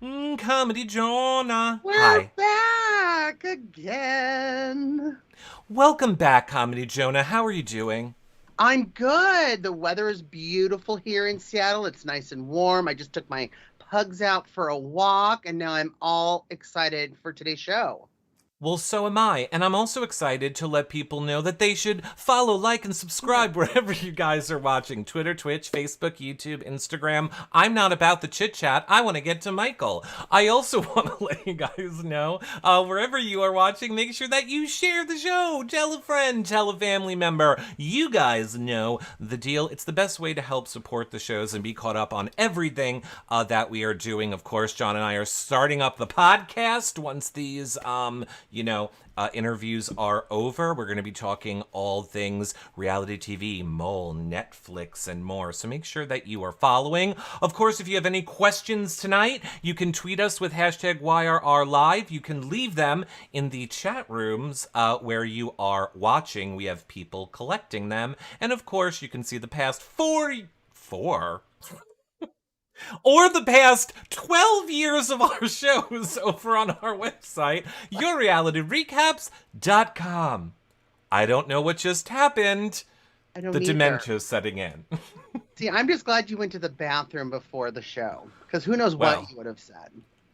Comedy Jonah. We're Hi. back again. Welcome back, Comedy Jonah. How are you doing? I'm good. The weather is beautiful here in Seattle. It's nice and warm. I just took my pugs out for a walk, and now I'm all excited for today's show. Well, so am I. And I'm also excited to let people know that they should follow, like, and subscribe wherever you guys are watching. Twitter, Twitch, Facebook, YouTube, Instagram. I'm not about the chit chat. I want to get to Michael. I also want to let you guys know, wherever you are watching, make sure that you share the show. Tell a friend, tell a family member. You guys know the deal. It's the best way to help support the shows and be caught up on everything that we are doing. Of course, John and I are starting up the podcast once these, interviews are over. We're going to be talking all things reality TV, Mole, Netflix, and more. So make sure that you are following. Of course, if you have any questions tonight, you can tweet us with hashtag YRRLive. You can leave them in the chat rooms where you are watching. We have people collecting them. And of course, you can see the past four or the past 12 years of our shows over on our website, yourrealityrecaps.com. I don't know what just happened. I don't The either. dementia's setting in. See, I'm just glad you went to the bathroom before the show, because who knows what Well, you would have said.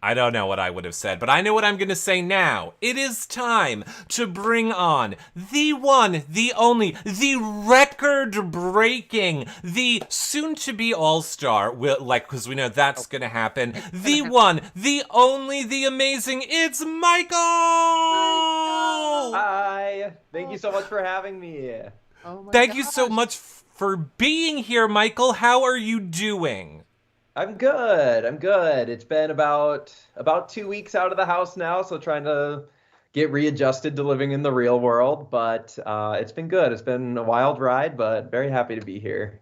I don't know what I would have said, but I know what I'm going to say now. It is time to bring on the one, the only, the record-breaking, the soon-to-be all-star, because we know Oh, that's going to happen, it's gonna the happen. one, the only, the amazing, it's My Michael! God. Hi. Thank you Oh, so much for having me. oh my Thank you so gosh. much for being here, Michael. How are you doing? I'm good. I'm good. It's been about 2 weeks out of the house now, so trying to get readjusted to living in the real world, but it's been good. It's been a wild ride, but very happy to be here.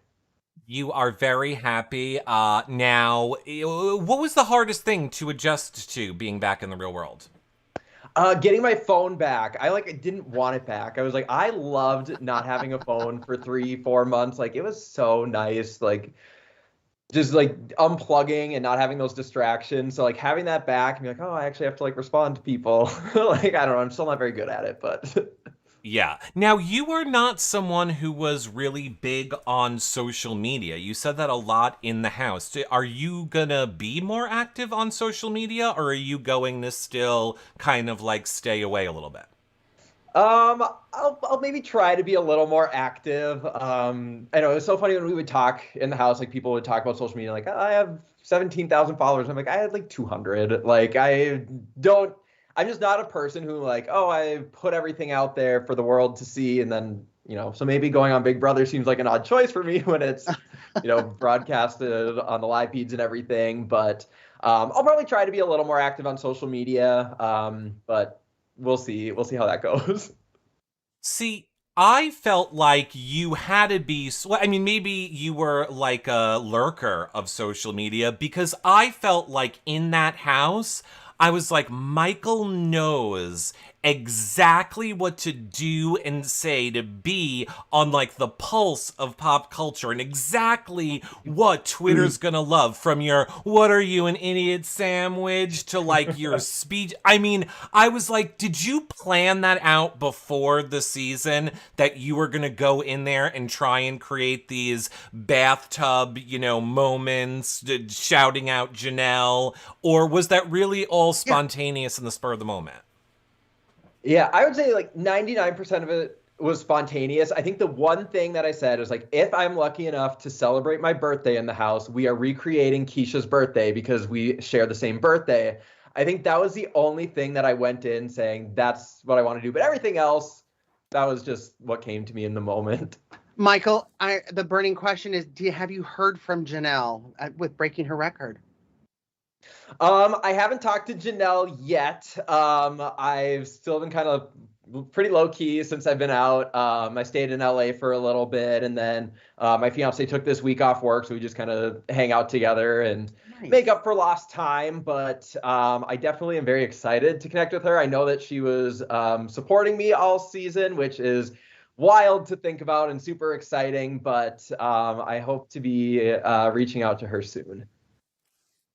You are very happy. Now, what was the hardest thing to adjust to being back in the real world? Getting my phone back. I didn't want it back. I was like, I loved not having a phone for 3, 4 months. Like it was so nice. Like just like unplugging and not having those distractions. So like having that back and be like, oh, I actually have to like respond to people. Like I don't know, I'm still not very good at it, but Yeah. Now, you are not someone who was really big on social media. You said that a lot in the house. Are you gonna be more active on social media, or are you going to still kind of like stay away a little bit? I'll maybe try to be a little more active. I know it's so funny when we would talk in the house, like people would talk about social media, like I have 17,000 followers. I'm like, I had like 200. Like don't, I'm just not a person who like, oh, I put everything out there for the world to see, and then so maybe going on Big Brother seems like an odd choice for me when it's broadcasted on the live feeds and everything. But I'll probably try to be a little more active on social media. But we'll see. We'll see how that goes. See, I felt like you had to be. I mean, maybe you were like a lurker of social media because I felt like in that house, I was like, Michael knows exactly what to do and say to be on like the pulse of pop culture and exactly what Twitter's gonna love, from your "what are you, an idiot sandwich" to like your speech. I mean, I was like, did you plan that out before the season, that you were gonna go in there and try and create these bathtub, moments, shouting out Janelle? Or was that really all Yeah. spontaneous in the spur of the moment? Yeah, I would say like 99% of it was spontaneous. I think the one thing that I said is like, if I'm lucky enough to celebrate my birthday in the house, we are recreating Keisha's birthday because we share the same birthday. I think that was the only thing that I went in saying that's what I want to do. But everything else, that was just what came to me in the moment. Michael, the burning question is, have you heard from Janelle with breaking her record? I haven't talked to Janelle yet. I've still been kind of pretty low key since I've been out. I stayed in LA for a little bit, and then my fiance took this week off work, so we just kind of hang out together and make Nice. up for lost time. But I definitely am very excited to connect with her. I know that she was supporting me all season, which is wild to think about and super exciting. But I hope to be reaching out to her soon.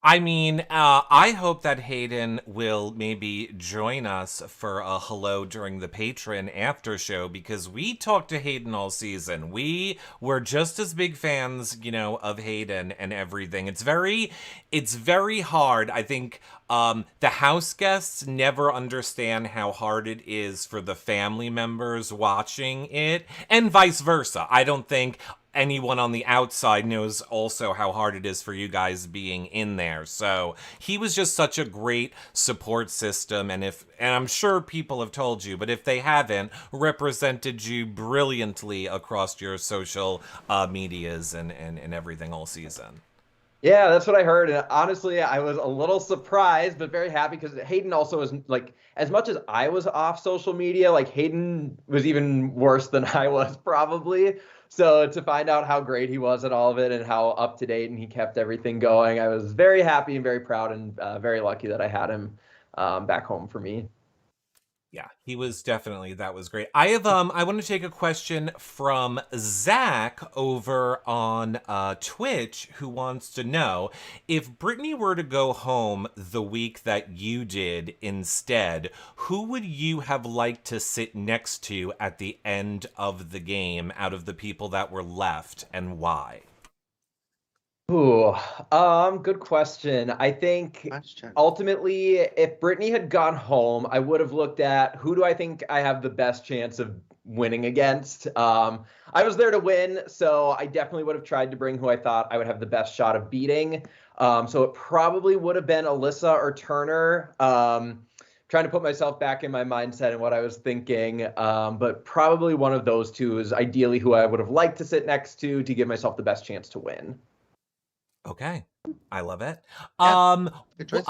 I mean, I hope that Hayden will maybe join us for a hello during the patron after show because we talked to Hayden all season. We were just as big fans, of Hayden and everything. It's very hard. I think the house guests never understand how hard it is for the family members watching it, and vice versa. I don't think anyone on the outside knows also how hard it is for you guys being in there. So he was just such a great support system, and I'm sure people have told you, but if they haven't, represented you brilliantly across your social medias and everything all season. Yeah, that's what I heard. And honestly, I was a little surprised, but very happy because Hayden also was like, as much as I was off social media, like Hayden was even worse than I was probably. So to find out how great he was at all of it and how up to date and he kept everything going, I was very happy and very proud and very lucky that I had him back home for me. Yeah, that was great. I want to take a question from Zach over on Twitch, who wants to know if Brittany were to go home the week that you did instead, who would you have liked to sit next to at the end of the game out of the people that were left, and why? Ooh, good question. I think ultimately, if Brittany had gone home, I would have looked at who do I think I have the best chance of winning against. I was there to win, so I definitely would have tried to bring who I thought I would have the best shot of beating. So it probably would have been Alyssa or Turner. Trying to put myself back in my mindset and what I was thinking, but probably one of those two is ideally who I would have liked to sit next to give myself the best chance to win. Okay, I love it. Yeah, good choices.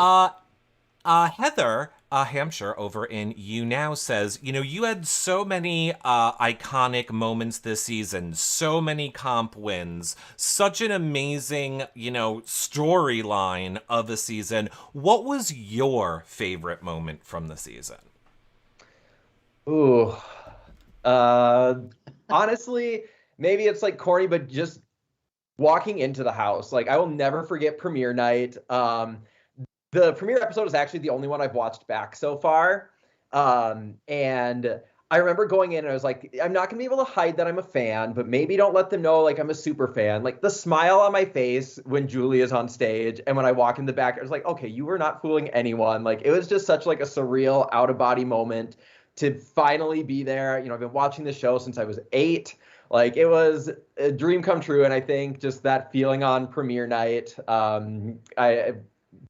Heather Hampshire over in You Now says, you had so many iconic moments this season, so many comp wins, such an amazing, storyline of a season. What was your favorite moment from the season? Ooh, honestly, maybe it's like corny, but just walking into the house. Like I will never forget premiere night. The premiere episode is actually the only one I've watched back so far. And I remember going in and I was like, I'm not gonna be able to hide that I'm a fan, but maybe don't let them know like I'm a super fan. Like the smile on my face when Julie is on stage and when I walk in the back, I was like, okay, you were not fooling anyone. Like it was just such like a surreal out of body moment to finally be there. I've been watching the show since I was 8. Like it was a dream come true, and I think just that feeling on premiere night, I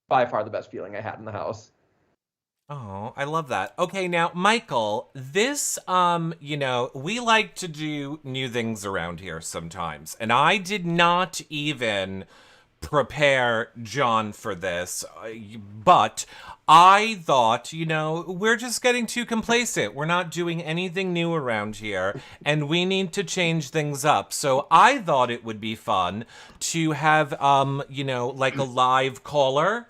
by far the best feeling I had in the house. Oh, I love that. Okay, now, Michael, this, we like to do new things around here sometimes, and I did not even prepare John for this, but I thought, we're just getting too complacent. We're not doing anything new around here, and we need to change things up. So I thought it would be fun to have, like a live caller.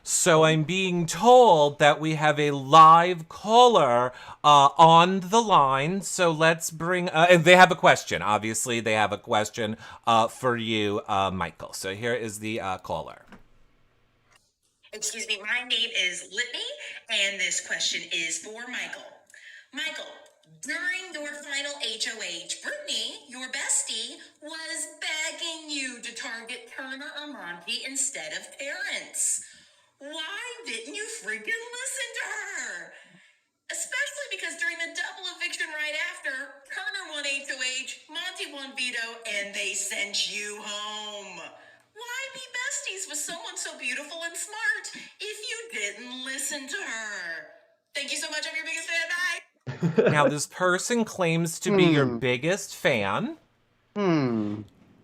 So I'm being told that we have a live caller on the line. So let's bring, and they have a question. Obviously, they have a question for you, Michael. So here is the caller. Excuse me, my name is Litney, and this question is for Michael. Michael, during your final HOH, Brittany, your bestie, was begging you to target Turner or Monty instead of Terrence. Why didn't you freaking listen to her? Especially because during the double eviction right after, Turner won HOH, Monty won veto, and they sent you home. Why be besties with someone so beautiful and smart if you didn't listen to her? Thank you so much. I'm your biggest fan. Bye. Now, this person claims to be your biggest fan.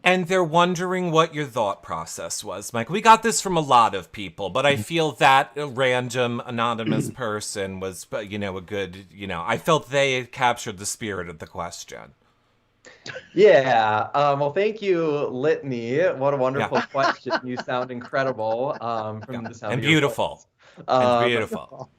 And they're wondering what your thought process was, Mike. We got this from a lot of people, but I feel that random anonymous person was, a good, I felt they captured the spirit of the question. Yeah. Well, thank you, Litany. What a wonderful question. You sound incredible. From the sound and of your beautiful. voice. And beautiful.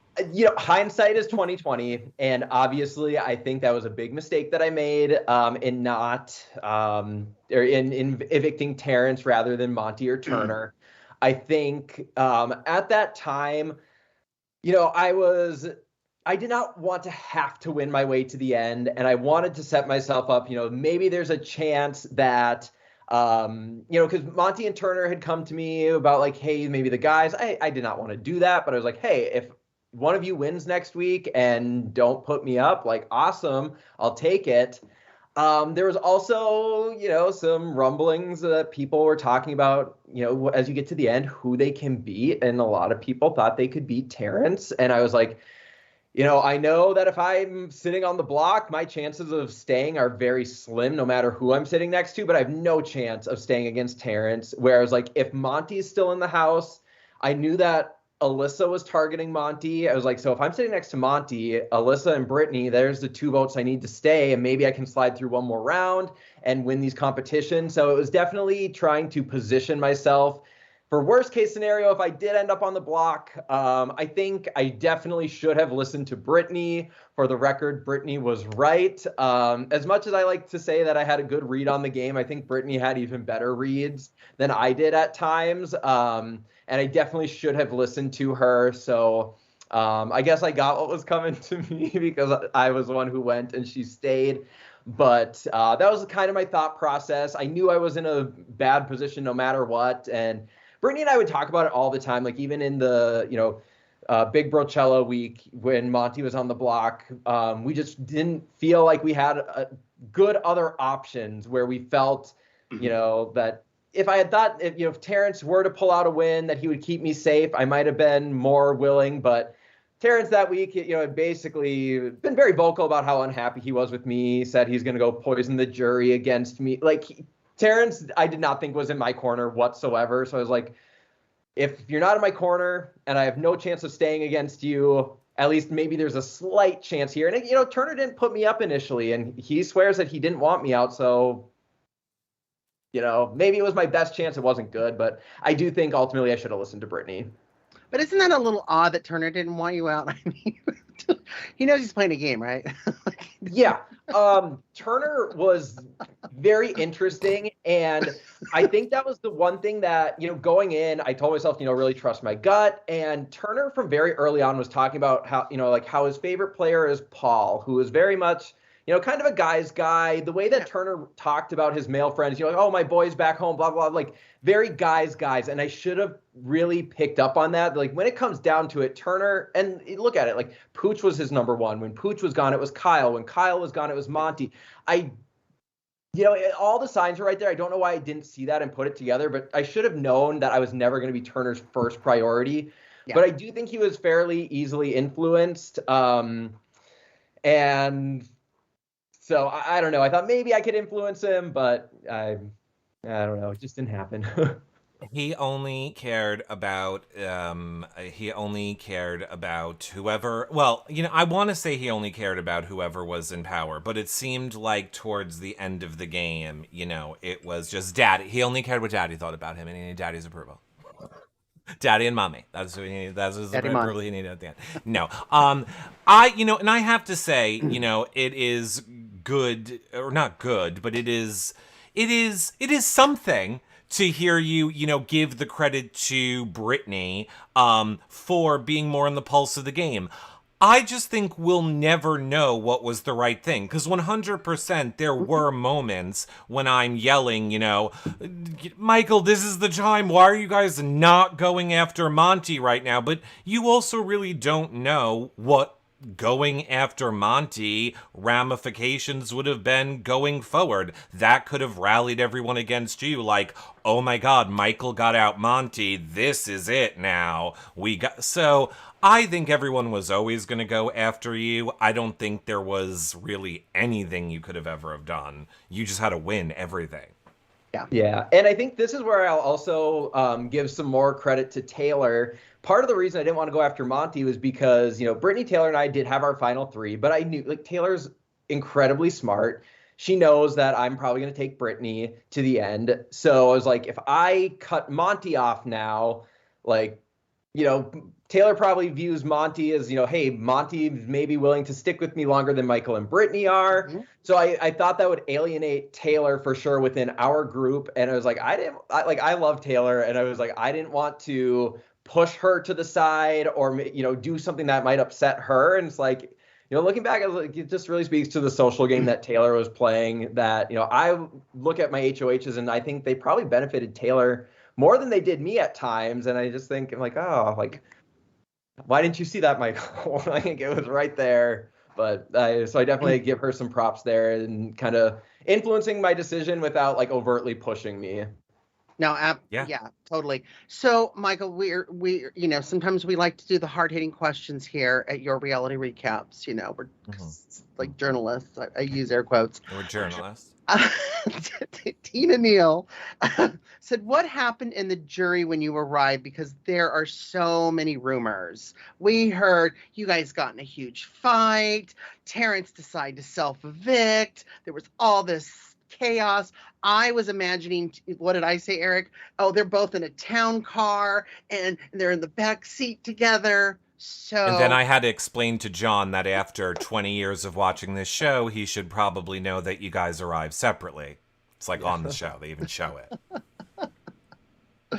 Hindsight is 2020, and obviously, I think that was a big mistake that I made in not or in evicting Terrence rather than Monty or Turner. I think at that time, I did not want to have to win my way to the end, and I wanted to set myself up, maybe there's a chance that, because Monty and Turner had come to me about like, hey, maybe the guys, I did not want to do that, but I was like, hey, if one of you wins next week and don't put me up, like, awesome, I'll take it. There was also, some rumblings that people were talking about, as you get to the end, who they can beat. And a lot of people thought they could beat Terrence. And I was like, I know that if I'm sitting on the block, my chances of staying are very slim, no matter who I'm sitting next to, but I have no chance of staying against Terrence. Whereas, like, if Monty's still in the house, I knew that Alyssa was targeting Monty. I was like, so if I'm sitting next to Monty, Alyssa and Brittany, there's the 2 votes I need to stay, and maybe I can slide through one more round and win these competitions. So it was definitely trying to position myself for worst case scenario. If I did end up on the block, I think I definitely should have listened to Brittany. For the record, Brittany was right. As much as I like to say that I had a good read on the game, I think Brittany had even better reads than I did at times. And I definitely should have listened to her. So I guess I got what was coming to me because I was the one who went and she stayed. But that was kind of my thought process. I knew I was in a bad position no matter what. And Brittany and I would talk about it all the time, like even in the, Big Brochella week when Monty was on the block. We just didn't feel like we had good other options where we felt, that if I had thought, if Terrence were to pull out a win, that he would keep me safe, I might have been more willing. But Terrence that week, had basically been very vocal about how unhappy he was with me, said he's going to go poison the jury against me. Like, Terrence, I did not think was in my corner whatsoever. So I was like, if you're not in my corner and I have no chance of staying against you, at least maybe there's a slight chance here. And, Turner didn't put me up initially, and he swears that he didn't want me out. So, maybe it was my best chance. It wasn't good, but I do think ultimately I should have listened to Brittany. But isn't that a little odd that Turner didn't want you out? I mean, he knows he's playing a game, right? Yeah. Turner was very interesting. And I think that was the one thing that, going in, I told myself, really trust my gut. And Turner from very early on was talking about how, how his favorite player is Paul, who is very much, kind of a guy's guy. The way that Turner talked about his male friends, like, oh, my boy's back home, blah, blah, blah, like very guys. And I should have really picked up on that. Like when it comes down to it, Turner, and look at it, like Pooch was his number one. When Pooch was gone, it was Kyle. When Kyle was gone, it was Monty. All the signs are right there. I don't know why I didn't see that and put it together, but I should have known that I was never going to be Turner's first priority. Yeah. But I do think he was fairly easily influenced. And so I don't know. I thought maybe I could influence him, but I don't know. It just didn't happen. He only cared about whoever. Well, I want to say he only cared about whoever was in power, but it seemed like towards the end of the game, it was just Daddy. He only cared what Daddy thought about him, and he needed Daddy's approval. Daddy and Mommy. That's what he needed. That's the approval he needed at the end. No, and I have to say, it is good, or not good, but it is something to hear you, give the credit to Brittany for being more on the pulse of the game. I just think we'll never know what was the right thing, because 100% there were moments when I'm yelling, Michael, this is the time. Why are you guys not going after Monty right now? But you also really don't know what going after Monty ramifications would have been going forward. That could have rallied everyone against you, like, oh my god, Michael got out Monty, this is it now. So I think everyone was always going to go after you. I don't think there was really anything you could have ever have done. You just had to win everything. Yeah. And I think this is where I'll also give some more credit to Taylor. Part of the reason I didn't want to go after Monty was because, Brittany, Taylor, and I did have our final three, but I knew, like, Taylor's incredibly smart. She knows that I'm probably going to take Brittany to the end. So I was like, if I cut Monty off now, like, Taylor probably views Monty as, hey, Monty may be willing to stick with me longer than Michael and Brittany are. Mm-hmm. So I thought that would alienate Taylor for sure within our group. And I was like, I love Taylor. And I was like, I didn't want to push her to the side or, do something that might upset her. And it's like, looking back, I was like, it just really speaks to the social game that Taylor was playing that, I look at my HOHs and I think they probably benefited Taylor more than they did me at times. And I just think, I'm like, oh, like, why didn't you see that, Michael? I think it was right there. But so I definitely give her some props there and kind of influencing my decision without like overtly pushing me. No, yeah, totally. So, Michael, we sometimes we like to do the hard-hitting questions here at your reality recaps. We're like journalists. I use air quotes. We're journalists. Tina Neal said, what happened in the jury when you arrived? Because there are so many rumors. We heard you guys got in a huge fight. Terrence decided to self-evict. There was all this chaos. I was imagining, what did I say, Eric? Oh, they're both in a town car and they're in the back seat together. So, and then I had to explain to John that after 20 years of watching this show, he should probably know that you guys arrived separately. It's like on the show. They even show it.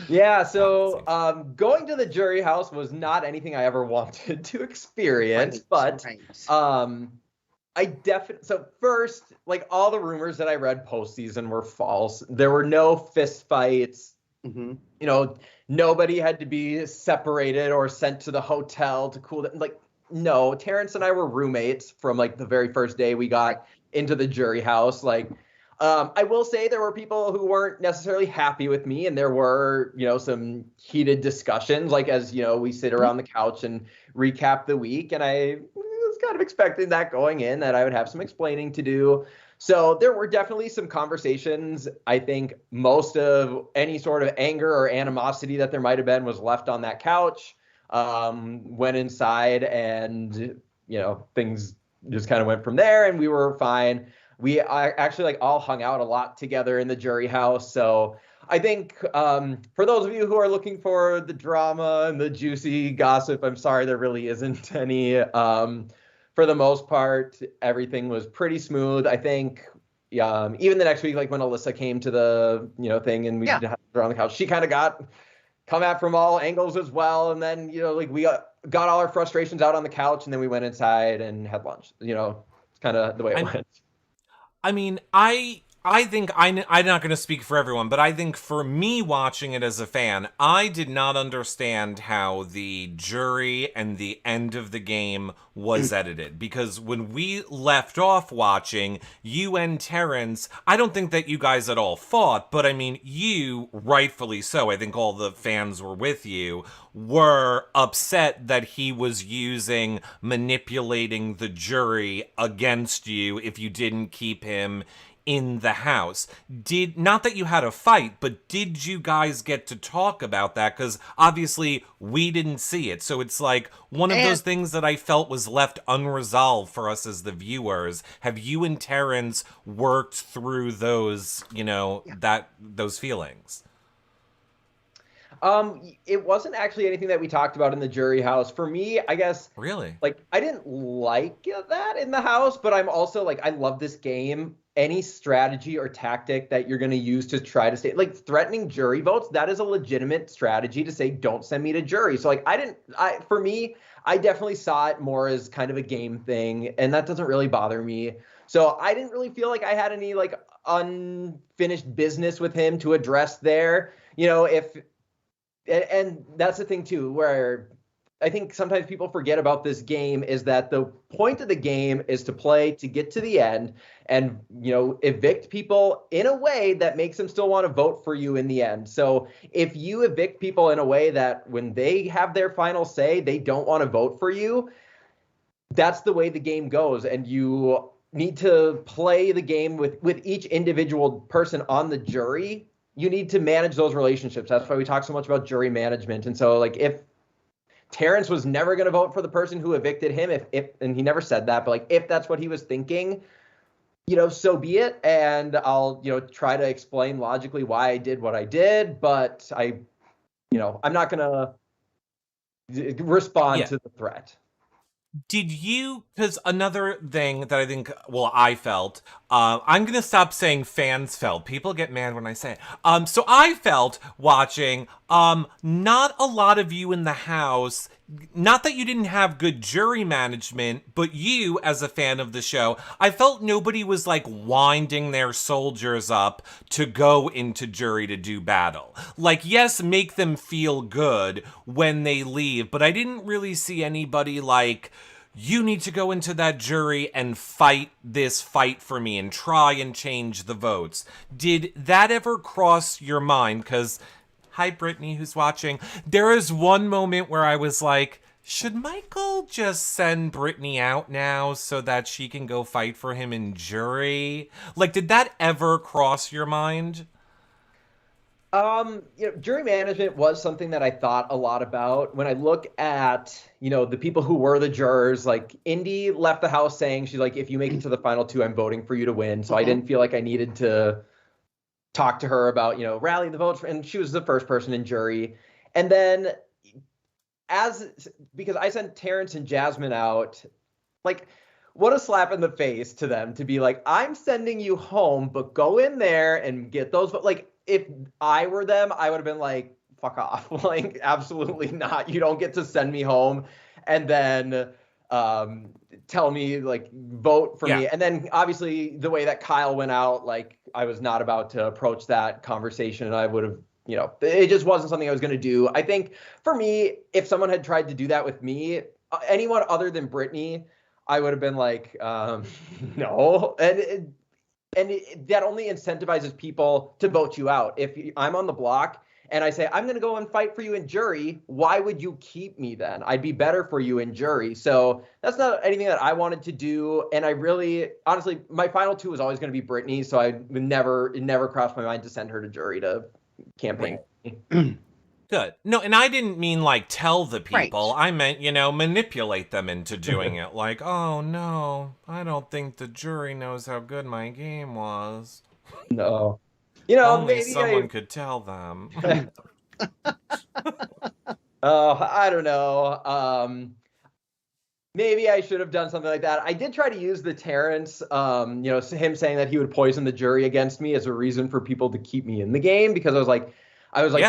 Yeah, so going to the jury house was not anything I ever wanted to experience, but I definitely, so first, like all the rumors that I read postseason were false. There were no fist fights. Nobody had to be separated or sent to the hotel to cool down. Like, no, Terrence and I were roommates from like the very first day we got into the jury house. Like, I will say there were people who weren't necessarily happy with me, and there were, some heated discussions, like as, we sit around the couch and recap the week. And I was kind of expecting that going in, that I would have some explaining to do. So there were definitely some conversations. I think most of any sort of anger or animosity that there might have been was left on that couch. Went inside and, things just kind of went from there and we were fine. We actually like all hung out a lot together in the jury house. So I think for those of you who are looking for the drama and the juicy gossip, I'm sorry, there really isn't any. For the most part, everything was pretty smooth. I think even the next week, like when Alyssa came to the thing and we had her on the couch, she kind of come at from all angles as well. And then like we got all our frustrations out on the couch, and then we went inside and had lunch. It's kind of the way it went. I mean, I think I'm not going to speak for everyone, but I think for me watching it as a fan, I did not understand how the jury and the end of the game was edited. Because when we left off watching, you and Terrence, I don't think that you guys at all fought, but I mean, you, rightfully so, I think all the fans were with you, were upset that he was manipulating the jury against you if you didn't keep him in the house. Not that you had a fight, but did you guys get to talk about that? Because obviously we didn't see it. So it's like one of those things that I felt was left unresolved for us as the viewers. Have you and Terrence worked through those, those feelings? It wasn't actually anything that we talked about in the jury house. For me, I guess. Really? Like, I didn't like that in the house, but I'm also like, I love this game. Any strategy or tactic that you're going to use to try to stay, like threatening jury votes, that is a legitimate strategy to say, don't send me to jury. So like, for me, I definitely saw it more as kind of a game thing, and that doesn't really bother me. So I didn't really feel like I had any like unfinished business with him to address there. And that's the thing too, where I think sometimes people forget about this game is that the point of the game is to play to get to the end and, evict people in a way that makes them still want to vote for you in the end. So if you evict people in a way that when they have their final say, they don't want to vote for you, that's the way the game goes. And you need to play the game with each individual person on the jury. You need to manage those relationships. That's why we talk so much about jury management. And so like if Terrence was never going to vote for the person who evicted him, and he never said that, but like if that's what he was thinking, so be it. And I'll, try to explain logically why I did what I did, but I'm not going to respond Yeah. to the threat. Did you, because another thing that I think, well, I felt, I'm going to stop saying fans felt. People get mad when I say it. So I felt watching, not a lot of you in the house, not that you didn't have good jury management, but you, as a fan of the show, I felt nobody was like winding their soldiers up to go into jury to do battle. Like, yes, make them feel good when they leave, but I didn't really see anybody like, you need to go into that jury and fight this fight for me and try and change the votes. Did that ever cross your mind? Because, hi, Brittany, who's watching. There is one moment where I was like, should Michael just send Brittany out now so that she can go fight for him in jury? Like, did that ever cross your mind? Jury management was something that I thought a lot about. When I look at, the people who were the jurors, like Indy left the house saying, she's like, if you make it to the final two, I'm voting for you to win. So I didn't feel like I needed to talk to her about, rally the votes. And she was the first person in jury. And then because I sent Terrence and Jasmine out, like, what a slap in the face to them to be like, I'm sending you home, but go in there and get those. But like, if I were them, I would have been like, fuck off. Like, absolutely not. You don't get to send me home and then tell me, like, vote for me. And then obviously the way that Kyle went out, like, I was not about to approach that conversation. And I would have, it just wasn't something I was going to do. I think for me, if someone had tried to do that with me, anyone other than Brittany, I would have been like, no. And that only incentivizes people to vote you out. If I'm on the block and I say, I'm going to go and fight for you in jury, why would you keep me then? I'd be better for you in jury. So that's not anything that I wanted to do. And I really, honestly, my final two was always going to be Brittany. So it never crossed my mind to send her to jury to campaign. Right. Good. No, and I didn't mean like tell the people. Right. I meant, manipulate them into doing it. Like, oh no, I don't think the jury knows how good my game was. No. Only maybe someone could tell them. I don't know. Maybe I should have done something like that. I did try to use the Terrence, him saying that he would poison the jury against me as a reason for people to keep me in the game, because I was like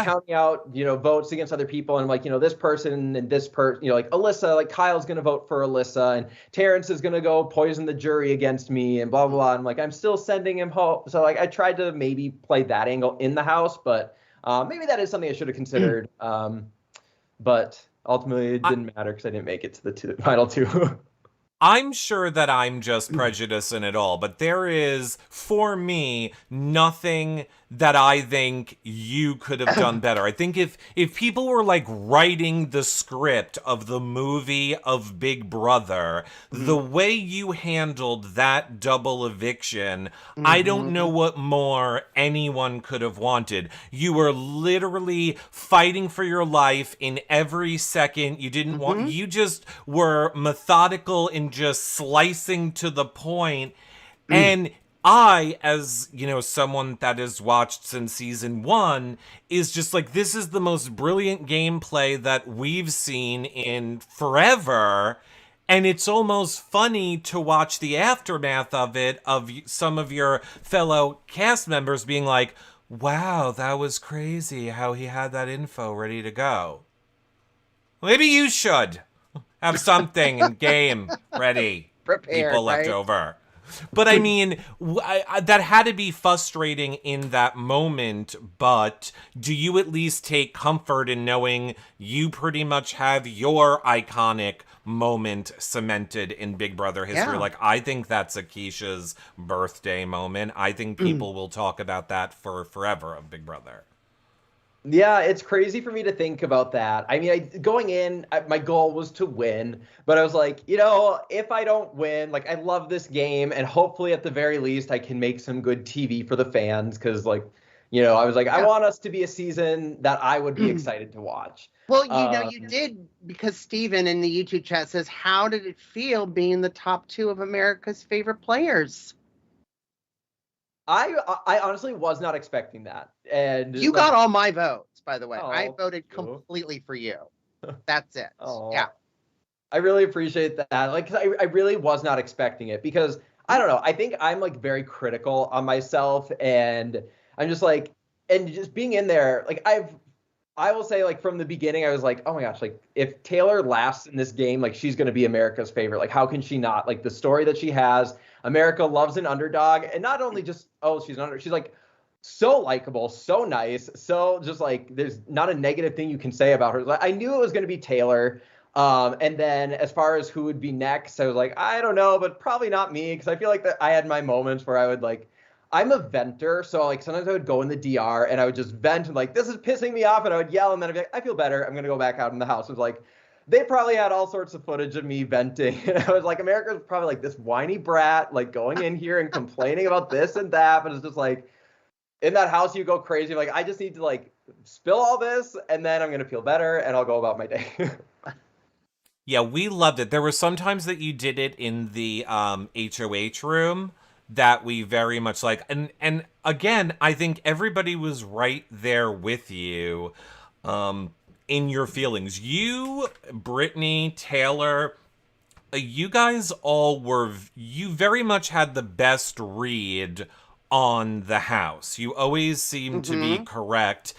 counting out, votes against other people. And I'm like, this person and this person, like Alyssa, like Kyle's going to vote for Alyssa and Terrence is going to go poison the jury against me and blah, blah, blah. I'm like, I'm still sending him home. So like, I tried to maybe play that angle in the house, but maybe that is something I should have considered. But ultimately it didn't matter because I didn't make it to the final two. I'm sure that I'm just prejudicing it all, but there is, for me, nothing that I think you could have done better. I think if people were like writing the script of the movie of Big Brother, the way you handled that double eviction, I don't know what more anyone could have wanted. You were literally fighting for your life in every second. You didn't want, you just were methodical in just slicing to the point. And I, as, someone that has watched since season 1, is just like, this is the most brilliant gameplay that we've seen in forever. And it's almost funny to watch the aftermath of it, of some of your fellow cast members being like, wow, that was crazy how he had that info ready to go. Maybe you should have something in game ready. Prepared, People left right? over. But I mean, that had to be frustrating in that moment, but do you at least take comfort in knowing you pretty much have your iconic moment cemented in Big Brother history? Yeah. Like, I think that's Akeisha's birthday moment. I think people will talk about that for forever of Big Brother. Yeah, it's crazy for me to think about that. I mean, going in, my goal was to win, but I was like, if I don't win, like, I love this game, and hopefully at the very least I can make some good TV for the fans, because, like, I was like, I want us to be a season that I would be excited to watch. Well, you did, because Steven in the YouTube chat says, how did it feel being the top 2 of America's favorite players? I honestly was not expecting that. And you got all my votes, by the way. Oh, I voted completely for you. That's it. Oh, Yeah. I really appreciate that. Like, 'cause I really was not expecting it because I don't know. I think I'm like very critical on myself, and I'm just like, and just being in there, like I will say, like, from the beginning, I was like, oh my gosh, like, if Taylor lasts in this game, like, she's going to be America's favorite. Like, how can she not? Like, the story that she has, America loves an underdog. And not only just, oh, she's like so likable, so nice, so just like, there's not a negative thing you can say about her. Like, I knew it was going to be Taylor. And then as far as who would be next, I was like, I don't know, but probably not me. Because I feel like that I had my moments where I would like, I'm a venter, so like sometimes I would go in the DR and I would just vent and like, this is pissing me off, and I would yell, and then I'd be like, I feel better, I'm gonna go back out in the house. It was like, they probably had all sorts of footage of me venting, and I was like, America's probably like this whiny brat, like going in here and complaining about this and that, but it's just like, in that house you go crazy, like, I just need to like spill all this, and then I'm gonna feel better, and I'll go about my day. Yeah, we loved it. There were some times that you did it in the HOH room that we very much like. And again, I think everybody was right there with you in your feelings. You, Brittany, Taylor, you guys all were, you very much had the best read on the house. You always seemed to be correct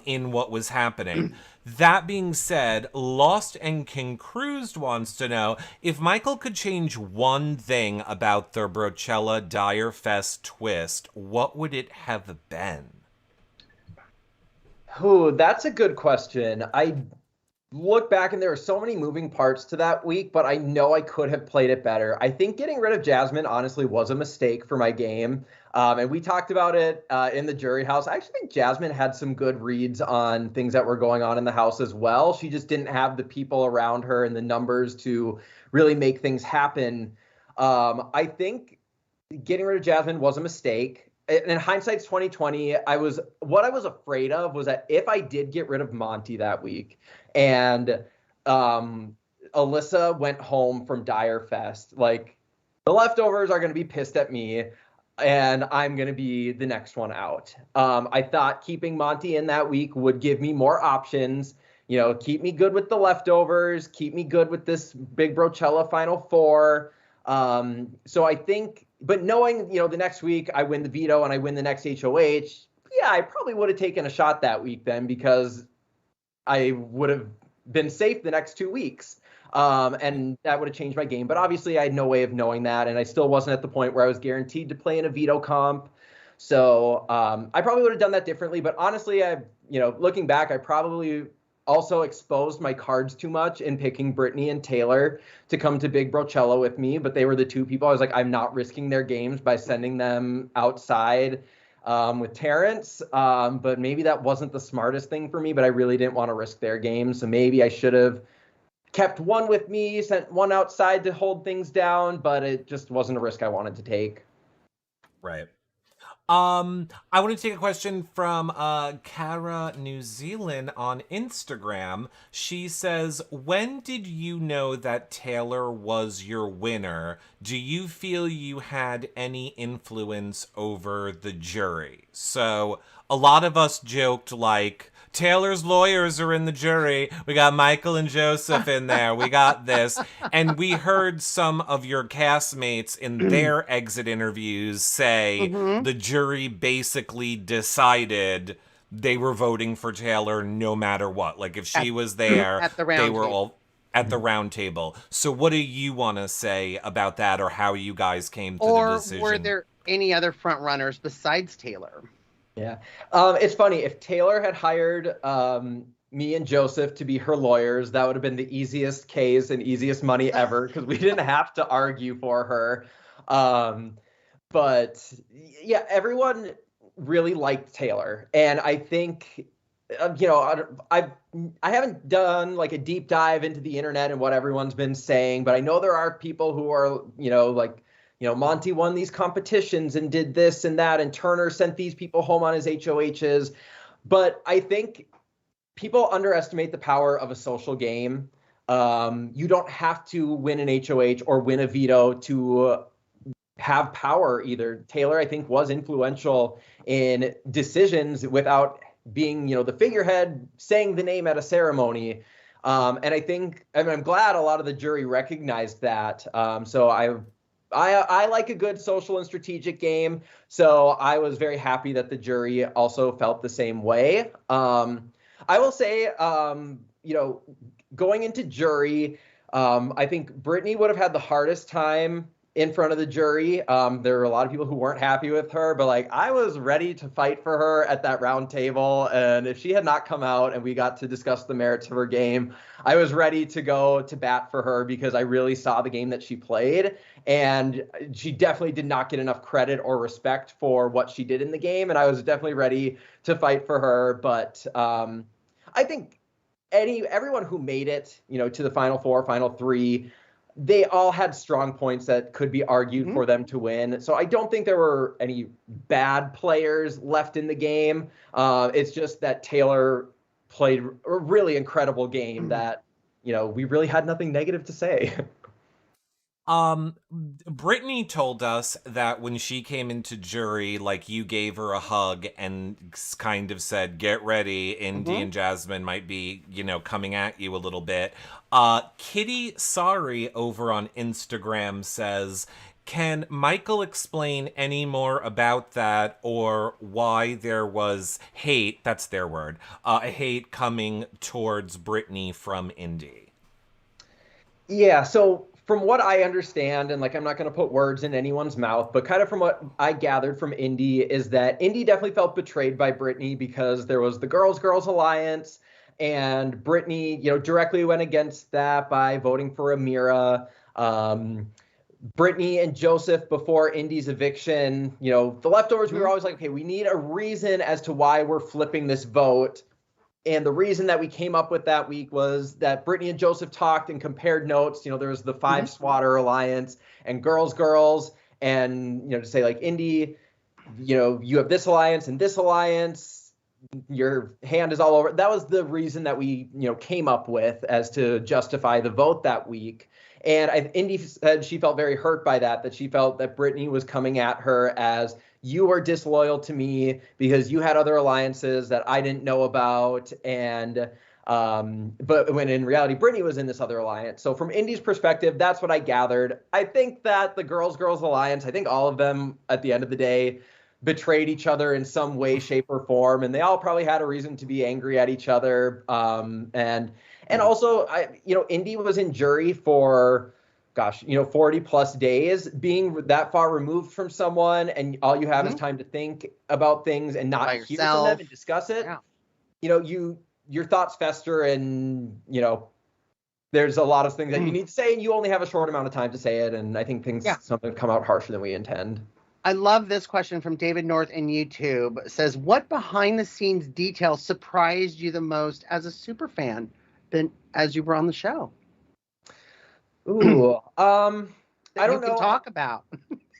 in what was happening. That being said, Lost and Concruised wants to know if Michael could change one thing about the Brochella Dire Fest twist, what would it have been? Oh, that's a good question. I look back and there were so many moving parts to that week, but I know I could have played it better. I think getting rid of Jasmine honestly was a mistake for my game. And we talked about it in the jury house. I actually think Jasmine had some good reads on things that were going on in the house as well. She just didn't have the people around her and the numbers to really make things happen. I think getting rid of Jasmine was a mistake. In hindsight's 2020, what I was afraid of was that if I did get rid of Monty that week and Alyssa went home from Dire Fest, like, the leftovers are going to be pissed at me and I'm going to be the next one out. I thought keeping Monty in that week would give me more options, you know, keep me good with the leftovers, keep me good with this big Brochella Final Four. So I think, but knowing, you know, the next week I win the veto and I win the next HOH, yeah, I probably would have taken a shot that week then because I would have been safe the next 2 weeks. And that would have changed my game. But obviously I had no way of knowing that. And I still wasn't at the point where I was guaranteed to play in a veto comp. So I probably would have done that differently. But honestly, looking back, I probably also exposed my cards too much in picking Brittany and Taylor to come to Big Brochella with me. But they were the two people I was like, I'm not risking their games by sending them outside with Terrence. But maybe that wasn't the smartest thing for me, but I really didn't want to risk their games. So maybe I should have kept one with me, sent one outside to hold things down, but it just wasn't a risk I wanted to take. Right. I want to take a question from Cara New Zealand on Instagram. She says, when did you know that Taylor was your winner? Do you feel you had any influence over the jury? So a lot of us joked like, Taylor's lawyers are in the jury. We got Michael and Joseph in there. We got this. And we heard some of your castmates in their exit interviews say the jury basically decided they were voting for Taylor no matter what. Like if she was there, at the they were table. all at the round table. So what do you want to say about that, or how you guys came to the decision? Or were there any other front runners besides Taylor? Yeah. It's funny. If Taylor had hired me and Joseph to be her lawyers, that would have been the easiest case and easiest money ever because we didn't have to argue for her. But yeah, everyone really liked Taylor. And I think, I haven't done like a deep dive into the internet and what everyone's been saying, but I know there are people who are, Monty won these competitions and did this and that, and Turner sent these people home on his HOHs. But I think people underestimate the power of a social game. You don't have to win an HOH or win a veto to have power either. Taylor, I think, was influential in decisions without being, the figurehead saying the name at a ceremony. And I'm glad a lot of the jury recognized that. So I like a good social and strategic game. So I was very happy that the jury also felt the same way. I will say, going into jury, I think Brittany would have had the hardest time in front of the jury. There were a lot of people who weren't happy with her, but like I was ready to fight for her at that round table. And if she had not come out and we got to discuss the merits of her game, I was ready to go to bat for her because I really saw the game that she played. And she definitely did not get enough credit or respect for what she did in the game. And I was definitely ready to fight for her. But I think everyone who made it, to the Final Four, Final Three, they all had strong points that could be argued for them to win. So I don't think there were any bad players left in the game. It's just that Taylor played a really incredible game that, we really had nothing negative to say. Brittany told us that when she came into jury, like you gave her a hug and kind of said, "Get ready, Indy and Jasmine might be, coming at you a little bit." Kitty Sorry over on Instagram says, "Can Michael explain any more about that or why there was hate?" That's their word. Hate coming towards Brittany from Indy. Yeah, so from what I understand, and like I'm not going to put words in anyone's mouth, but kind of from what I gathered from Indy is that Indy definitely felt betrayed by Brittany because there was the Girls Alliance, and Brittany, directly went against that by voting for Amira. Brittany and Joseph before Indy's eviction, the leftovers, we were always like, okay, we need a reason as to why we're flipping this vote. And the reason that we came up with that week was that Brittany and Joseph talked and compared notes. There was the 5 Swatter Alliance and Girls, and, to say like, Indy, you have this alliance and this alliance, your hand is all over. That was the reason that we, came up with as to justify the vote that week. And Indy said she felt very hurt by that she felt that Brittany was coming at her as, you are disloyal to me because you had other alliances that I didn't know about. And but when in reality, Brittany was in this other alliance. So from Indy's perspective, that's what I gathered. I think that the Girls Alliance, I think all of them at the end of the day betrayed each other in some way, shape, or form. And they all probably had a reason to be angry at each other. And also, Indy was in jury for 40 plus days. Being that far removed from someone and all you have is time to think about things and not hear from them and discuss it, your thoughts fester and, there's a lot of things that you need to say and you only have a short amount of time to say it. And I think things sometimes come out harsher than we intend. I love this question from David North in YouTube. It says, what behind the scenes detail surprised you the most as a super fan as you were on the show? Ooh, I don't know. Can talk about.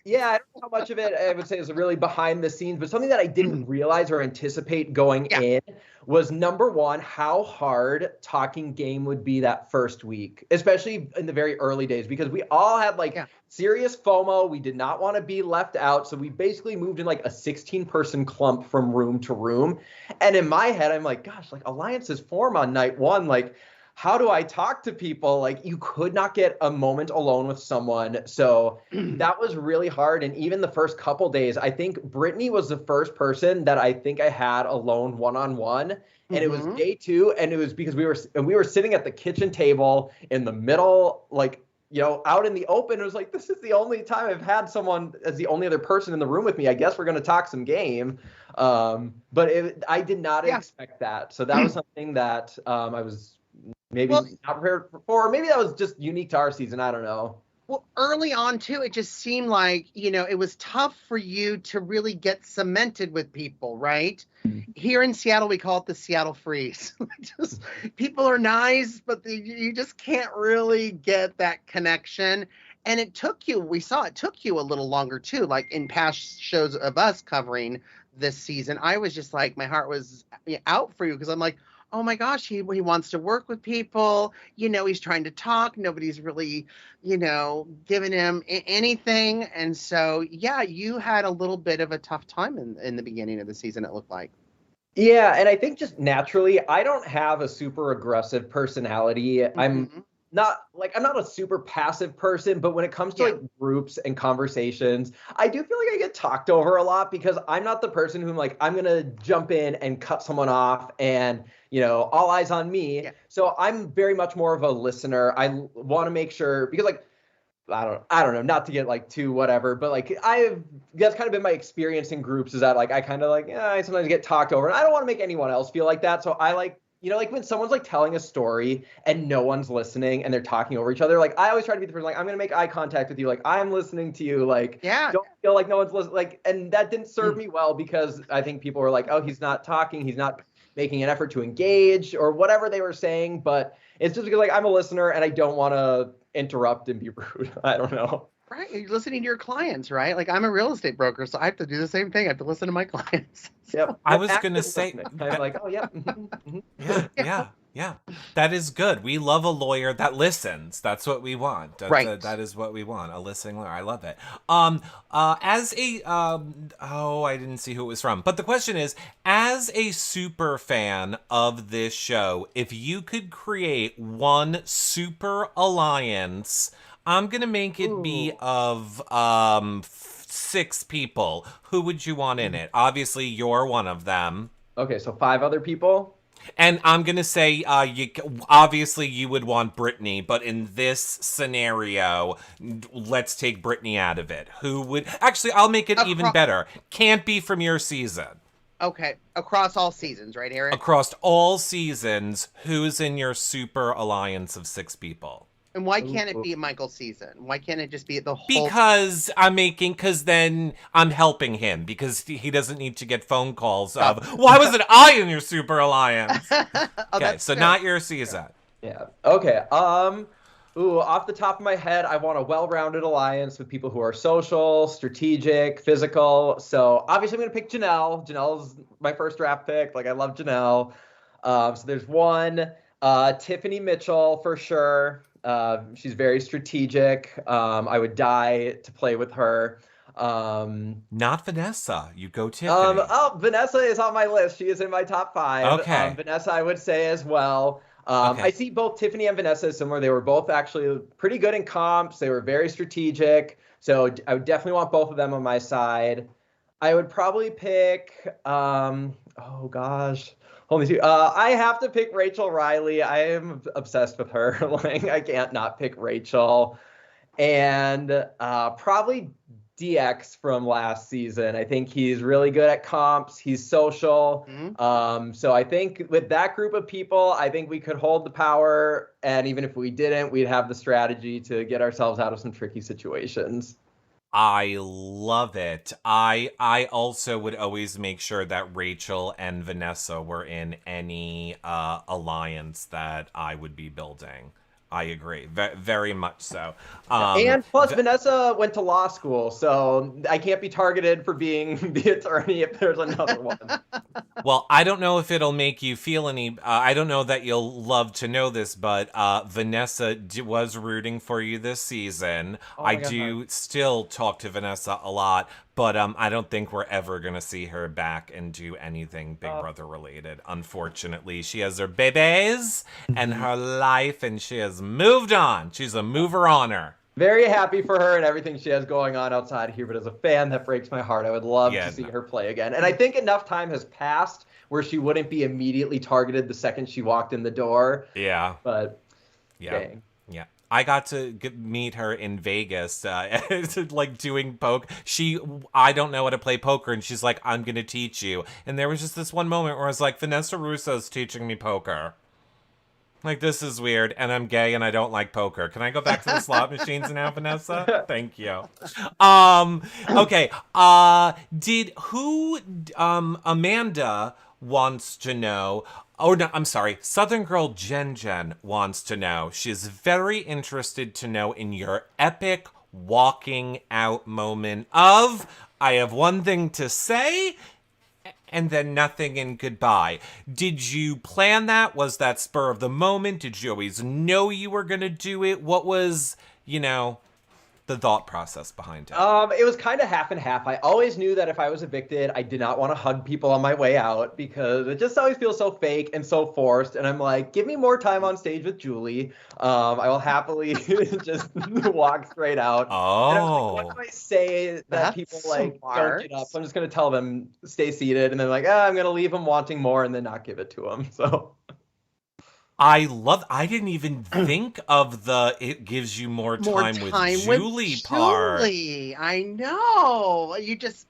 Yeah, I don't know how much of it I would say is really behind the scenes, but something that I didn't realize or anticipate going in was, number one, how hard talking game would be that first week, especially in the very early days, because we all had serious FOMO. We did not want to be left out. So we basically moved in like a 16-person clump from room to room. And in my head, I'm like, gosh, like alliances form on night one. Like, how do I talk to people? Like, you could not get a moment alone with someone. So that was really hard. And even the first couple days, I think Brittany was the first person that I think I had alone one-on-one. And it was day 2. And it was because we were sitting at the kitchen table in the middle, out in the open. It was like, this is the only time I've had someone as the only other person in the room with me. I guess we're going to talk some game. But I did not expect that. So that was something that I was maybe not prepared for. Maybe that was just unique to our season. I don't know. Well, early on, too, it just seemed like, it was tough for you to really get cemented with people, right? Here in Seattle, we call it the Seattle freeze. People are nice, but you just can't really get that connection. And it took you a little longer, too. Like in past shows of us covering this season, I was just like, my heart was out for you because I'm like, oh my gosh, he wants to work with people. He's trying to talk. Nobody's really, giving him anything. And so, you had a little bit of a tough time in the beginning of the season, it looked like. Yeah, and I think just naturally, I don't have a super aggressive personality. Hmm. I'm not a super passive person, but when it comes to Yeah. like groups and conversations, I do feel like I get talked over a lot because I'm not the person who like I'm gonna jump in and cut someone off and all eyes on me. Yeah. So I'm very much more of a listener. I want to make sure because like I don't know, not to get like too whatever, but like that's kind of been my experience in groups is that like I kind of like I sometimes get talked over and I don't want to make anyone else feel like that. So I like like when someone's like telling a story and no one's listening and they're talking over each other, like I always try to be the person like I'm gonna make eye contact with you, like I'm listening to you, like Yeah. don't feel like no one's listening, like, and that didn't serve me well because I think people were like, oh, he's not talking, he's not making an effort to engage or whatever they were saying, but it's just because like I'm a listener and I don't want to interrupt and be rude. I don't know. Right. You're listening to your clients, right? Like I'm a real estate broker, so I have to do the same thing. I have to listen to my clients. Yep. I Yep. was gonna Active say listening. I'm that. like, oh yeah. Yeah, Yeah. yeah, yeah. That is good. We love a lawyer that listens. That's what we want. Right. That is what we want. A listening lawyer. I love it. As a oh, I didn't see who it was from. But the question is, as a super fan of this show, if you could create one super alliance, I'm gonna make it be Ooh. of 6 people. Who would you want in it? Obviously, you're one of them. Okay, so 5 other people. And I'm gonna say, obviously you would want Brittany, but in this scenario, let's take Brittany out of it. Who would actually? I'll make it even Across, better. Can't be from your season. okay. Across all seasons, right, Eric? Across all seasons, who's in your super alliance of 6 people? And why can't it Ooh. be Michael's season? Why can't it just be the whole? Because then I'm helping him because he doesn't need to get phone calls of why wasn't I in your super alliance? Oh, Okay, that's so true. not your season. Yeah. Okay. Ooh, off the top of my head, I want a well-rounded alliance with people who are social, strategic, physical. So obviously I'm gonna pick Janelle. Janelle's my first draft pick. Like I love Janelle. So there's one. Tiffany Mitchell for sure. She's very strategic. I would die to play with her. Not Vanessa. You go Tiffany. Vanessa is on my list. She is in my top 5. Okay. Vanessa, I would say as well. Okay. I see both Tiffany and Vanessa as similar. They were both actually pretty good in comps. They were very strategic. So I would definitely want both of them on my side. I would probably pick, oh gosh, only two. I have to pick Rachel Riley. I am obsessed with her. Like I can't not pick Rachel. And probably DX from last season. I think he's really good at comps. He's social. So I think with that group of people, I think we could hold the power. And even if we didn't, we'd have the strategy to get ourselves out of some tricky situations. I love it. I also would always make sure that Rachel and Vanessa were in any alliance that I would be building. I agree. Very much so. And plus, Vanessa went to law school, so I can't be targeted for being the attorney if there's another one. Well, I don't know if it'll make you feel any. I don't know that you'll love to know this, but Vanessa was rooting for you this season. Oh I my God. do still talk to Vanessa a lot, but I don't think we're ever gonna see her back and do anything Big Brother related. Unfortunately, she has her babies and her life, and she has moved on. She's a mover-oner. Very happy for her and everything she has going on outside here, but as a fan, that breaks my heart. I would love Yeah, to see no. her play again. And I think enough time has passed where she wouldn't be immediately targeted the second she walked in the door. Yeah. But Yeah. dang. Yeah. I got to meet her in Vegas, like doing poke. I don't know how to play poker, and she's like, I'm going to teach you. And there was just this one moment where I was like, Vanessa Russo's teaching me poker. Like, this is weird, and I'm gay, and I don't like poker. Can I go back to the slot machines now, Vanessa? Thank you. Okay. Amanda wants to know. Oh, no, I'm sorry. Southern Girl Jen wants to know. She's very interested to know in your epic walking out moment of, I have one thing to say, and then nothing and goodbye. Did you plan that? Was that spur of the moment? Did you always know you were going to do it? What was, the thought process behind it? It was kind of half and half. I always knew that if I was evicted, I did not want to hug people on my way out because it just always feels so fake and so forced. And I'm like, give me more time on stage with Julie. I will happily just walk straight out. And I was like, what do I say that That's people like don't smart. get up? So I'm just gonna tell them stay seated, and then like, I'm gonna leave them wanting more, and then not give it to them. So. I didn't even think of the it gives you more time with Julie part. Julie. I know. You just.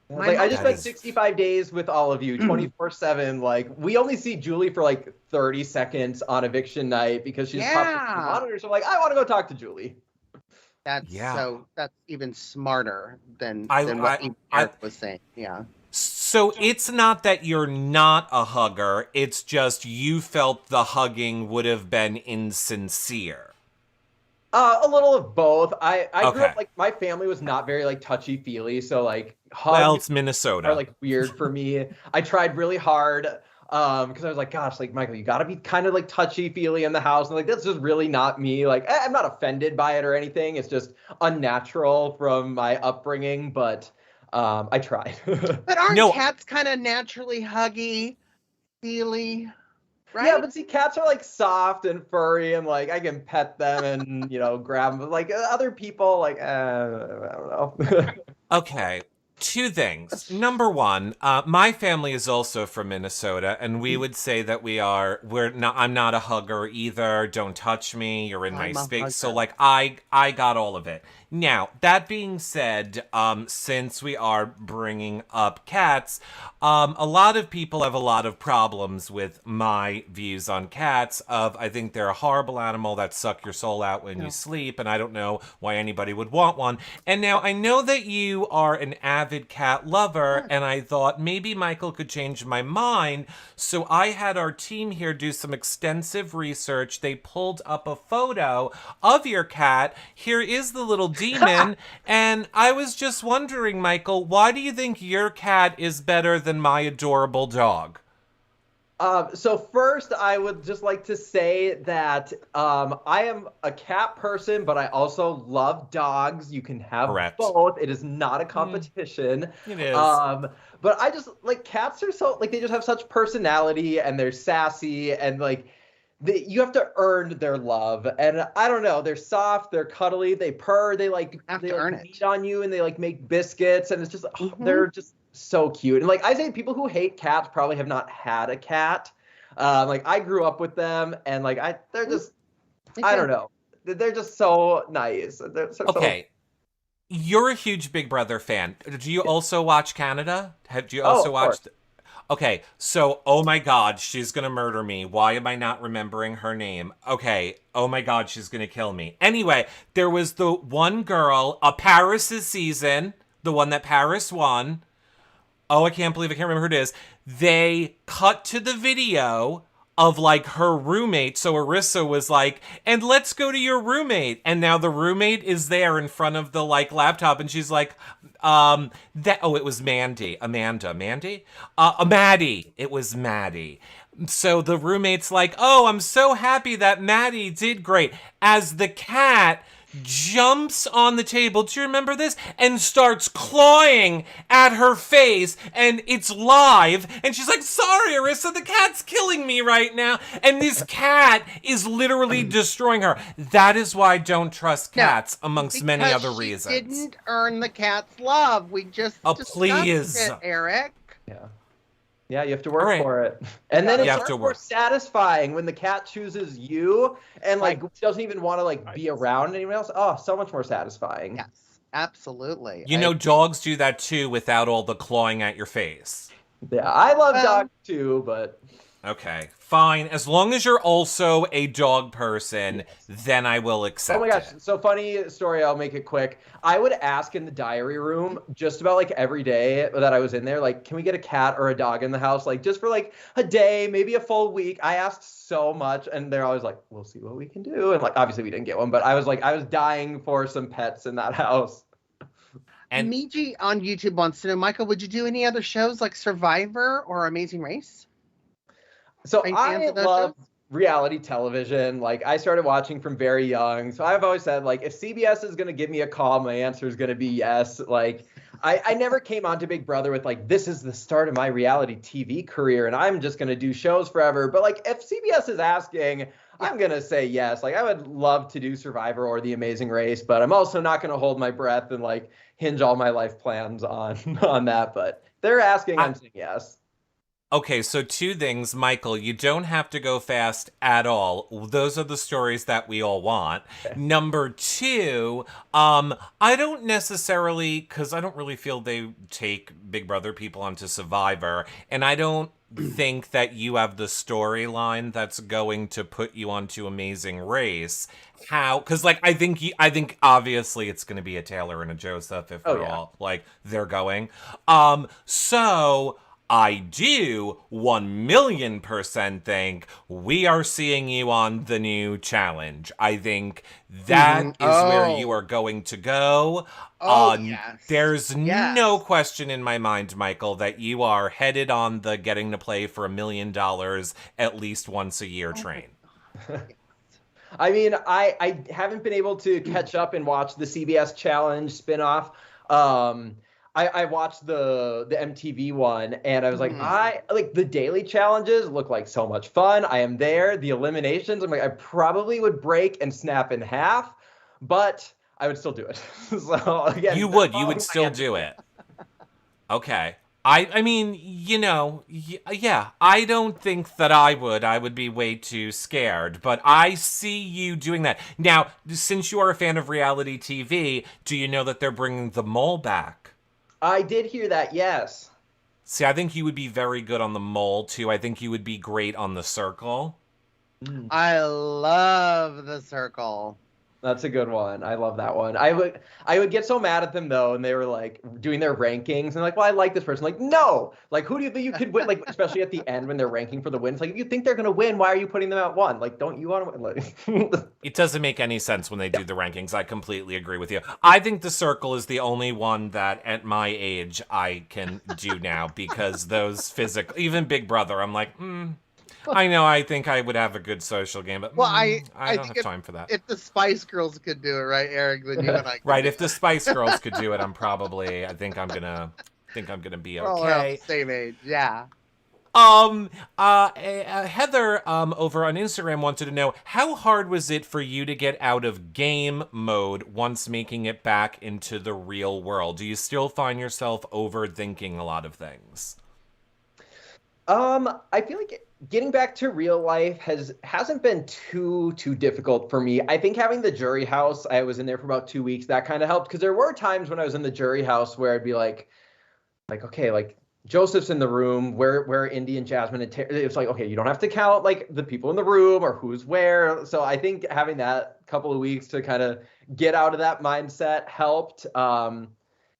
My Like I mom- just That spent is- 65 days with all of you 24/7. Like we only see Julie for like 30 seconds on eviction night because she's popped up on the monitor. So I'm like, I want to go talk to Julie. That's Yeah. that's even smarter than what I- Eric was saying. Yeah. So it's not that you're not a hugger, it's just you felt the hugging would have been insincere. A little of both. I grew Okay. up like my family was not very like touchy feely, so like Well, hugs it's Minnesota. are like weird for me. I tried really hard because I was like, gosh, like Michael, you got to be kind of like touchy feely in the house, and like that's just really not me. Like I'm not offended by it or anything. It's just unnatural from my upbringing, but I tried. But aren't No. cats kind of naturally huggy, feely? Right? Yeah, but see, cats are like soft and furry, and like I can pet them and grab them. But like other people, like I don't know. Okay, two things. Number one, my family is also from Minnesota, and we would say that we're not. I'm not a hugger either. Don't touch me. You're in my I'm a space. So hugger. like I got all of it. Now that being said, since we are bringing up cats, a lot of people have a lot of problems with my views on cats. I think they're a horrible animal that suck your soul out when you sleep, and I don't know why anybody would want one. And now I know that you are an avid cat lover, and I thought maybe Michael could change my mind. So I had our team here do some extensive research. They pulled up a photo of your cat. Here is the little demon. And I was just wondering, Michael, why do you think your cat is better than my adorable dog? So first, I would just like to say that I am a cat person, but I also love dogs. You can have Correct. both. It is not a competition. It is. But I just like cats are so like they just have such personality and they're sassy and like you have to earn their love. And I don't know, they're soft, they're cuddly, they purr, they like have they to like, earn it. beat on you and they like make biscuits and it's just Mhm. they're just so cute. And like I say, people who hate cats probably have not had a cat. Like I grew up with them and like they're just I don't know. They're just so nice. They're so, Okay. You're a huge Big Brother fan. Do you also watch Canada? Do you also of watch? course. Okay, so oh my God, she's gonna murder me. Why am I not remembering her name? Okay, oh my God, she's gonna kill me. Anyway, there was the one girl, Paris's season, the one that Paris won. Oh, I can't remember who it is. They cut to the video of like her roommate. So Arissa was like, and let's go to your roommate. And now the roommate is there in front of the like laptop and she's like, it was Mandy. Mandy? Maddie. It was Maddie. So the roommate's like, oh, I'm so happy that Maddie did great. As the cat jumps on the table, do you remember this? And starts clawing at her face, and it's live, and she's like, sorry, Arissa, the cat's killing me right now. And this cat is literally destroying her. That is why I don't trust cats, amongst many Because other she reasons. didn't earn the cat's love. We just discussed please. it, Eric. Yeah, you have to work All right. for it. And then You it's have much to more work. satisfying when the cat chooses you and like doesn't even want to like be around anyone else. Oh, so much more satisfying. Yes, absolutely. You know, dogs do that too without all the clawing at your face. Yeah, I love Well- dogs too, but Okay, fine. As long as you're also a dog person, then I will accept oh my gosh, it. so funny story, I'll make it quick. I would ask in the diary room just about like every day that I was in there, like, can we get a cat or a dog in the house? Like just for like a day, maybe a full week. I asked so much and they're always like, we'll see what we can do. And like, obviously we didn't get one, but I was dying for some pets in that house. And Miji on YouTube wants to know, Michael, would you do any other shows like Survivor or Amazing Race? So Are you fans I of those love shows? reality television. Like, I started watching from very young. So I've always said, like, if CBS is going to give me a call, my answer is going to be yes. Like, I never came on to Big Brother with, like, this is the start of my reality TV career and I'm just going to do shows forever. But, like, if CBS is asking, I'm going to say yes. Like, I would love to do Survivor or The Amazing Race, but I'm also not going to hold my breath and, like, hinge all my life plans on on that. But they're asking, I'm saying yes. Okay, so two things, Michael. You don't have to go fast at all. Those are the stories that we all want. Number two, I don't necessarily, because I don't really feel they take Big Brother people onto Survivor, and I don't think that you have the storyline that's going to put you onto Amazing Race. How? Because like I think obviously it's going to be a Taylor and a Joseph if they're all like they're going. So. I do 1,000,000% think we are seeing you on the new challenge. I think that is where you are going to go. Yes. There's Yes. no question in my mind, Michael, that you are headed on the getting to play for $1 million at least once a year train. I mean, I haven't been able to catch up and watch the CBS Challenge spinoff. I watched the MTV one and I was like, I like the daily challenges look like so much fun. I am there. The eliminations, I'm like, I probably would break and snap in half, but I would still do it. So again, you would still do it. Okay. I mean, you know, yeah, I don't think that I would be way too scared, but I see you doing that. Now, since you are a fan of reality TV, do you know that they're bringing the mole back? I did hear that, yes. See, I think you would be very good on the mole, too. I think you would be great on the circle. I love the circle. That's a good one. I love that one. I would get so mad at them though, and they were like doing their rankings and like, well, I like this person. Like, no, like who do you think you could win? Like, especially at the end when they're ranking for the wins. Like, if you think they're gonna win, why are you putting them at one? Like, don't you want to win? Like, it doesn't make any sense when they do the rankings. I completely agree with you. I think the circle is the only one that at my age I can do now because those physical, even Big Brother, I'm like, I know. I think I would have a good social game, but I don't have time for that. If the Spice Girls could do it, right, Eric, then you and I could right. do If the Spice Girls could do it, I think I'm gonna be We're all around okay. the same age, yeah. Heather, over on Instagram wanted to know, how hard was it for you to get out of game mode once making it back into the real world? Do you still find yourself overthinking a lot of things? I feel like getting back to real life hasn't been too difficult for me. I think having the jury house, I was in there for about 2 weeks, that kind of helped because there were times when I was in the jury house where I'd be like okay, like Joseph's in the room, where Indy and Jasmine and it's like, okay, you don't have to count like the people in the room or who's where. So I think having that couple of weeks to kind of get out of that mindset helped. And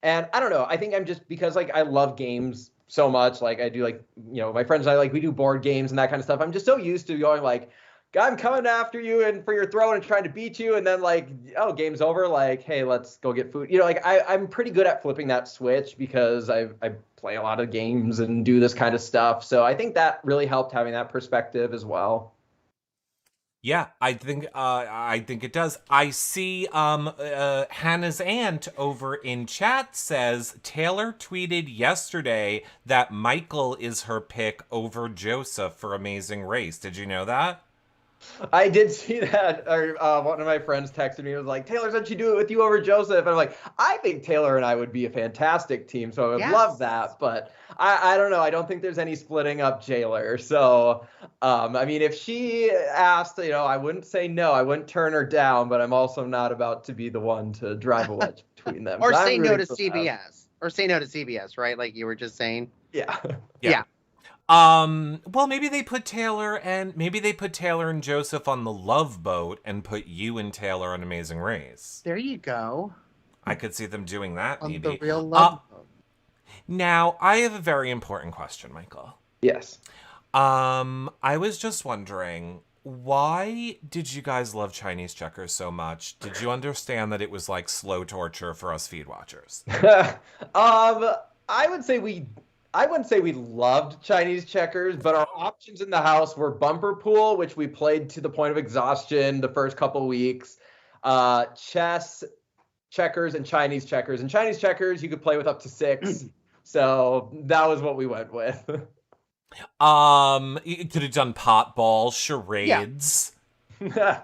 I don't know, I think I'm just because like I love games so much, like I do, like, you know, my friends and I, like, we do board games and that kind of stuff. I'm just so used to going like, I'm coming after you and for your throne and trying to beat you, and then like, oh, game's over, like, hey, let's go get food, you know. Like I'm pretty good at flipping that switch because I play a lot of games and do this kind of stuff, so I think that really helped having that perspective as well. Yeah, I think it does. I see Hannah's aunt over in chat says Taylor tweeted yesterday that Michael is her pick over Joseph for Amazing Race. Did you know that? I did see that. One of my friends texted me and was like, Taylor said she'd do it with you over Joseph. And I'm like, I think Taylor and I would be a fantastic team, so I would love that. But I don't know. I don't think there's any splitting up Jailer. So, I mean, if she asked, you know, I wouldn't say no. I wouldn't turn her down, but I'm also not about to be the one to drive a wedge between them. Or say no to CBS. Or say no to CBS, right? Like you were just saying. Yeah. Well, maybe they put Taylor and Joseph on the Love Boat and put you and Taylor on Amazing Race. There you go. I could see them doing that, on maybe. The real Love Boat. Now, I have a very important question, Michael. Yes. I was just wondering, why did you guys love Chinese checkers so much? Did you understand that it was like slow torture for us feed watchers? I would say I wouldn't say we loved Chinese checkers, but our options in the house were bumper pool, which we played to the point of exhaustion the first couple weeks, chess, checkers, and Chinese checkers. And Chinese checkers, you could play with up to 6. So that was what we went with. You could have done pot ball, charades. Yeah,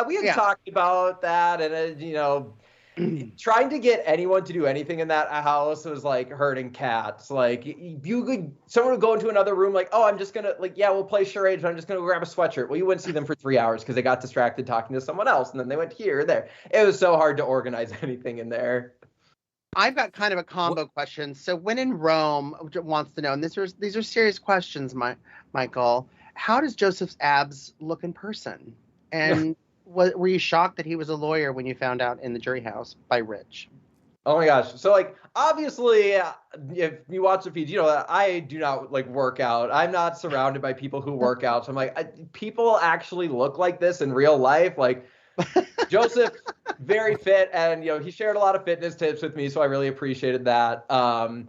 we had talked about that, and trying to get anyone to do anything in that house was like herding cats. Like someone would go into another room, like, oh, I'm just gonna we'll play charades, but I'm just gonna go grab a sweatshirt. Well, you wouldn't see them for 3 hours because they got distracted talking to someone else, and then they went here or there. It was so hard to organize anything in there. I've got kind of a combo question. So when in Rome wants to know, and these are serious questions, Michael. How does Joseph's abs look in person? And were you shocked that he was a lawyer when you found out in the jury house by Rich? Oh my gosh. So obviously, if you watch the feed, you know that I do not work out. I'm not surrounded by people who work out. So I'm like, people actually look like this in real life. Like Joseph, very fit, and he shared a lot of fitness tips with me, so I really appreciated that. And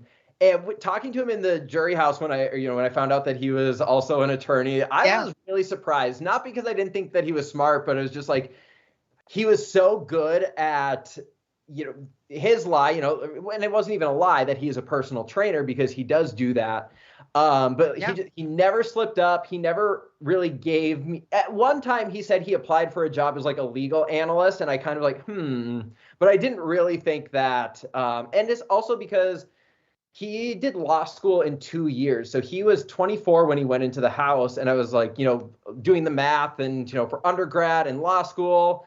talking to him in the jury house when I found out that he was also an attorney, I was really surprised. Not because I didn't think that he was smart, but it was just like he was so good at his lie, and it wasn't even a lie that he is a personal trainer, because he does do that. But he never slipped up. He never really gave me. At one time, he said he applied for a job as a legal analyst, and I kind of but I didn't really think that. And it's also because he did law school in 2 years. So he was 24 when he went into the house, and I was doing the math, and for undergrad and law school,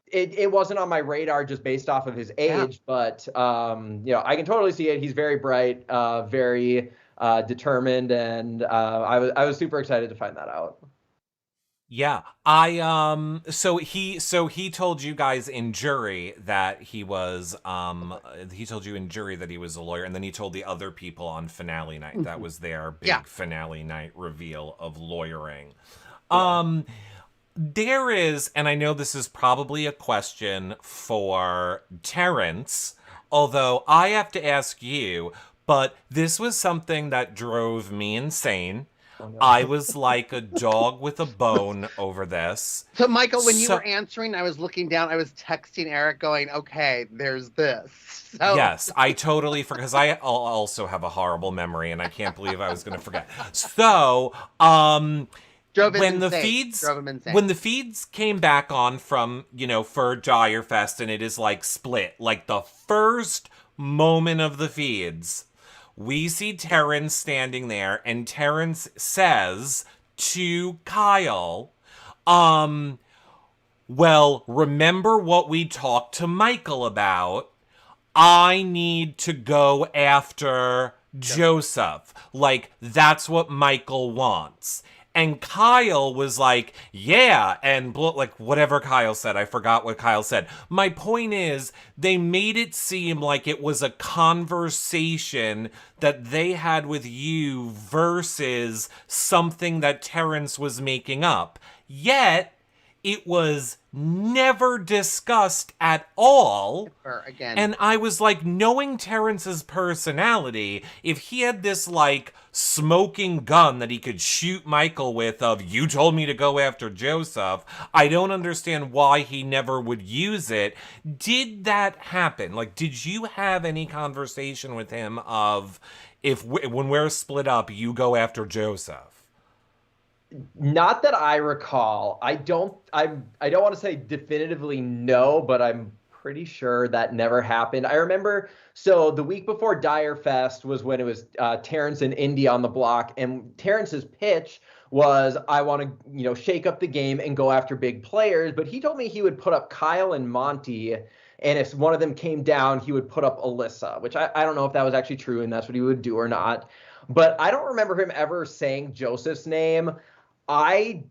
it wasn't on my radar just based off of his age. But I can totally see it. He's very bright, very determined, and I was super excited to find that out. Yeah, so he told you guys in jury that he was he told you in jury that he was a lawyer, and then he told the other people on finale night. That was their big finale night reveal of lawyering. There is, and I know this is probably a question for Terrence, although I have to ask you, but this was something that drove me insane. Oh, no. I was like a dog with a bone over this. So, Michael, when you were answering, I was looking down. I was texting Eric going, okay, there's this. So. Yes, I totally forgot, because I also have a horrible memory, and I can't believe I was going to forget. So, when the feeds came back on from, for Dire Fest, and it is split, the first moment of the feeds, we see Terrence standing there, and Terrence says to Kyle, well, remember what we talked to Michael about? I need to go after Joseph. That's what Michael wants. And Kyle was like, yeah, and whatever Kyle said. I forgot what Kyle said. My point is, they made it seem like it was a conversation that they had with you versus something that Terrence was making up. Yet, it was never discussed at all. Again. And I was knowing Terrence's personality, if he had this smoking gun that he could shoot Michael with of, you told me to go after Joseph, I don't understand why he never would use it. Did that happen? Did you have any conversation with him of, when we're split up, you go after Joseph? Not that I recall. I don't want to say definitively no, but I'm pretty sure that never happened. I remember, so the week before Dire Fest was when it was Terrence and Indy on the block, and Terrence's pitch was, I want to, shake up the game and go after big players, but he told me he would put up Kyle and Monty, and if one of them came down, he would put up Alyssa, which I don't know if that was actually true and that's what he would do or not. But I don't remember him ever saying Joseph's name. I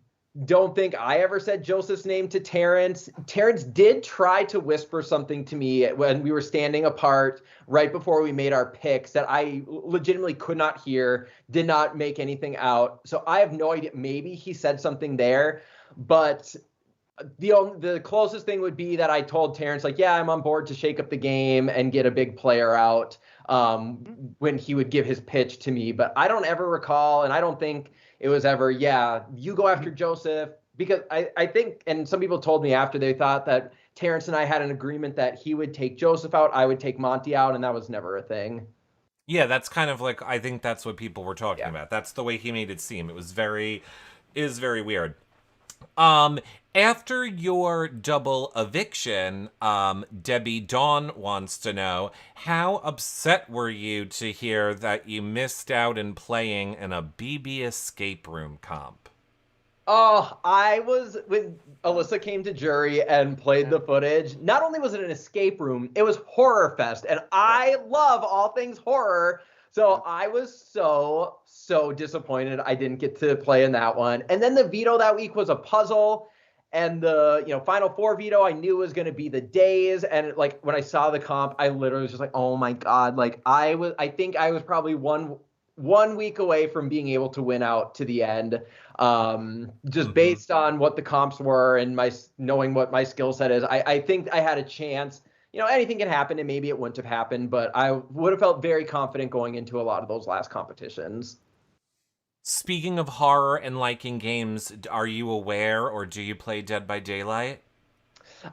don't think I ever said Joseph's name to Terrence. Terrence did try to whisper something to me when we were standing apart right before we made our picks that I legitimately could not hear, did not make anything out. So I have no idea. Maybe he said something there, but The closest thing would be that I told Terrence, like, yeah, I'm on board to shake up the game and get a big player out when he would give his pitch to me. But I don't ever recall, and I don't think it was ever, yeah, you go after Joseph. Because I think, and some people told me after, they thought that Terrence and I had an agreement that he would take Joseph out, I would take Monty out, and that was never a thing. Yeah, that's kind of like, I think that's what people were talking Yeah. about. That's the way he made it seem. It was very weird. Um, After your double eviction, Debbie Dawn wants to know, how upset were you to hear that you missed out in playing in a BB escape room comp? Oh, I was when Alyssa came to jury and played the footage. Not only was it an escape room, it was Horror Fest, and I love all things horror. So I was so disappointed I didn't get to play in that one. And then the veto that week was a puzzle, and the Final Four veto I knew was going to be the days. And like when I saw the comp, I literally was just like, oh my god! Like I think I was probably one week away from being able to win out to the end, just based on what the comps were and my knowing what my skill set is. I think I had a chance. Anything can happen, and maybe it wouldn't have happened, but I would have felt very confident going into a lot of those last competitions. Speaking of horror and liking games, are you aware or do you play Dead by Daylight?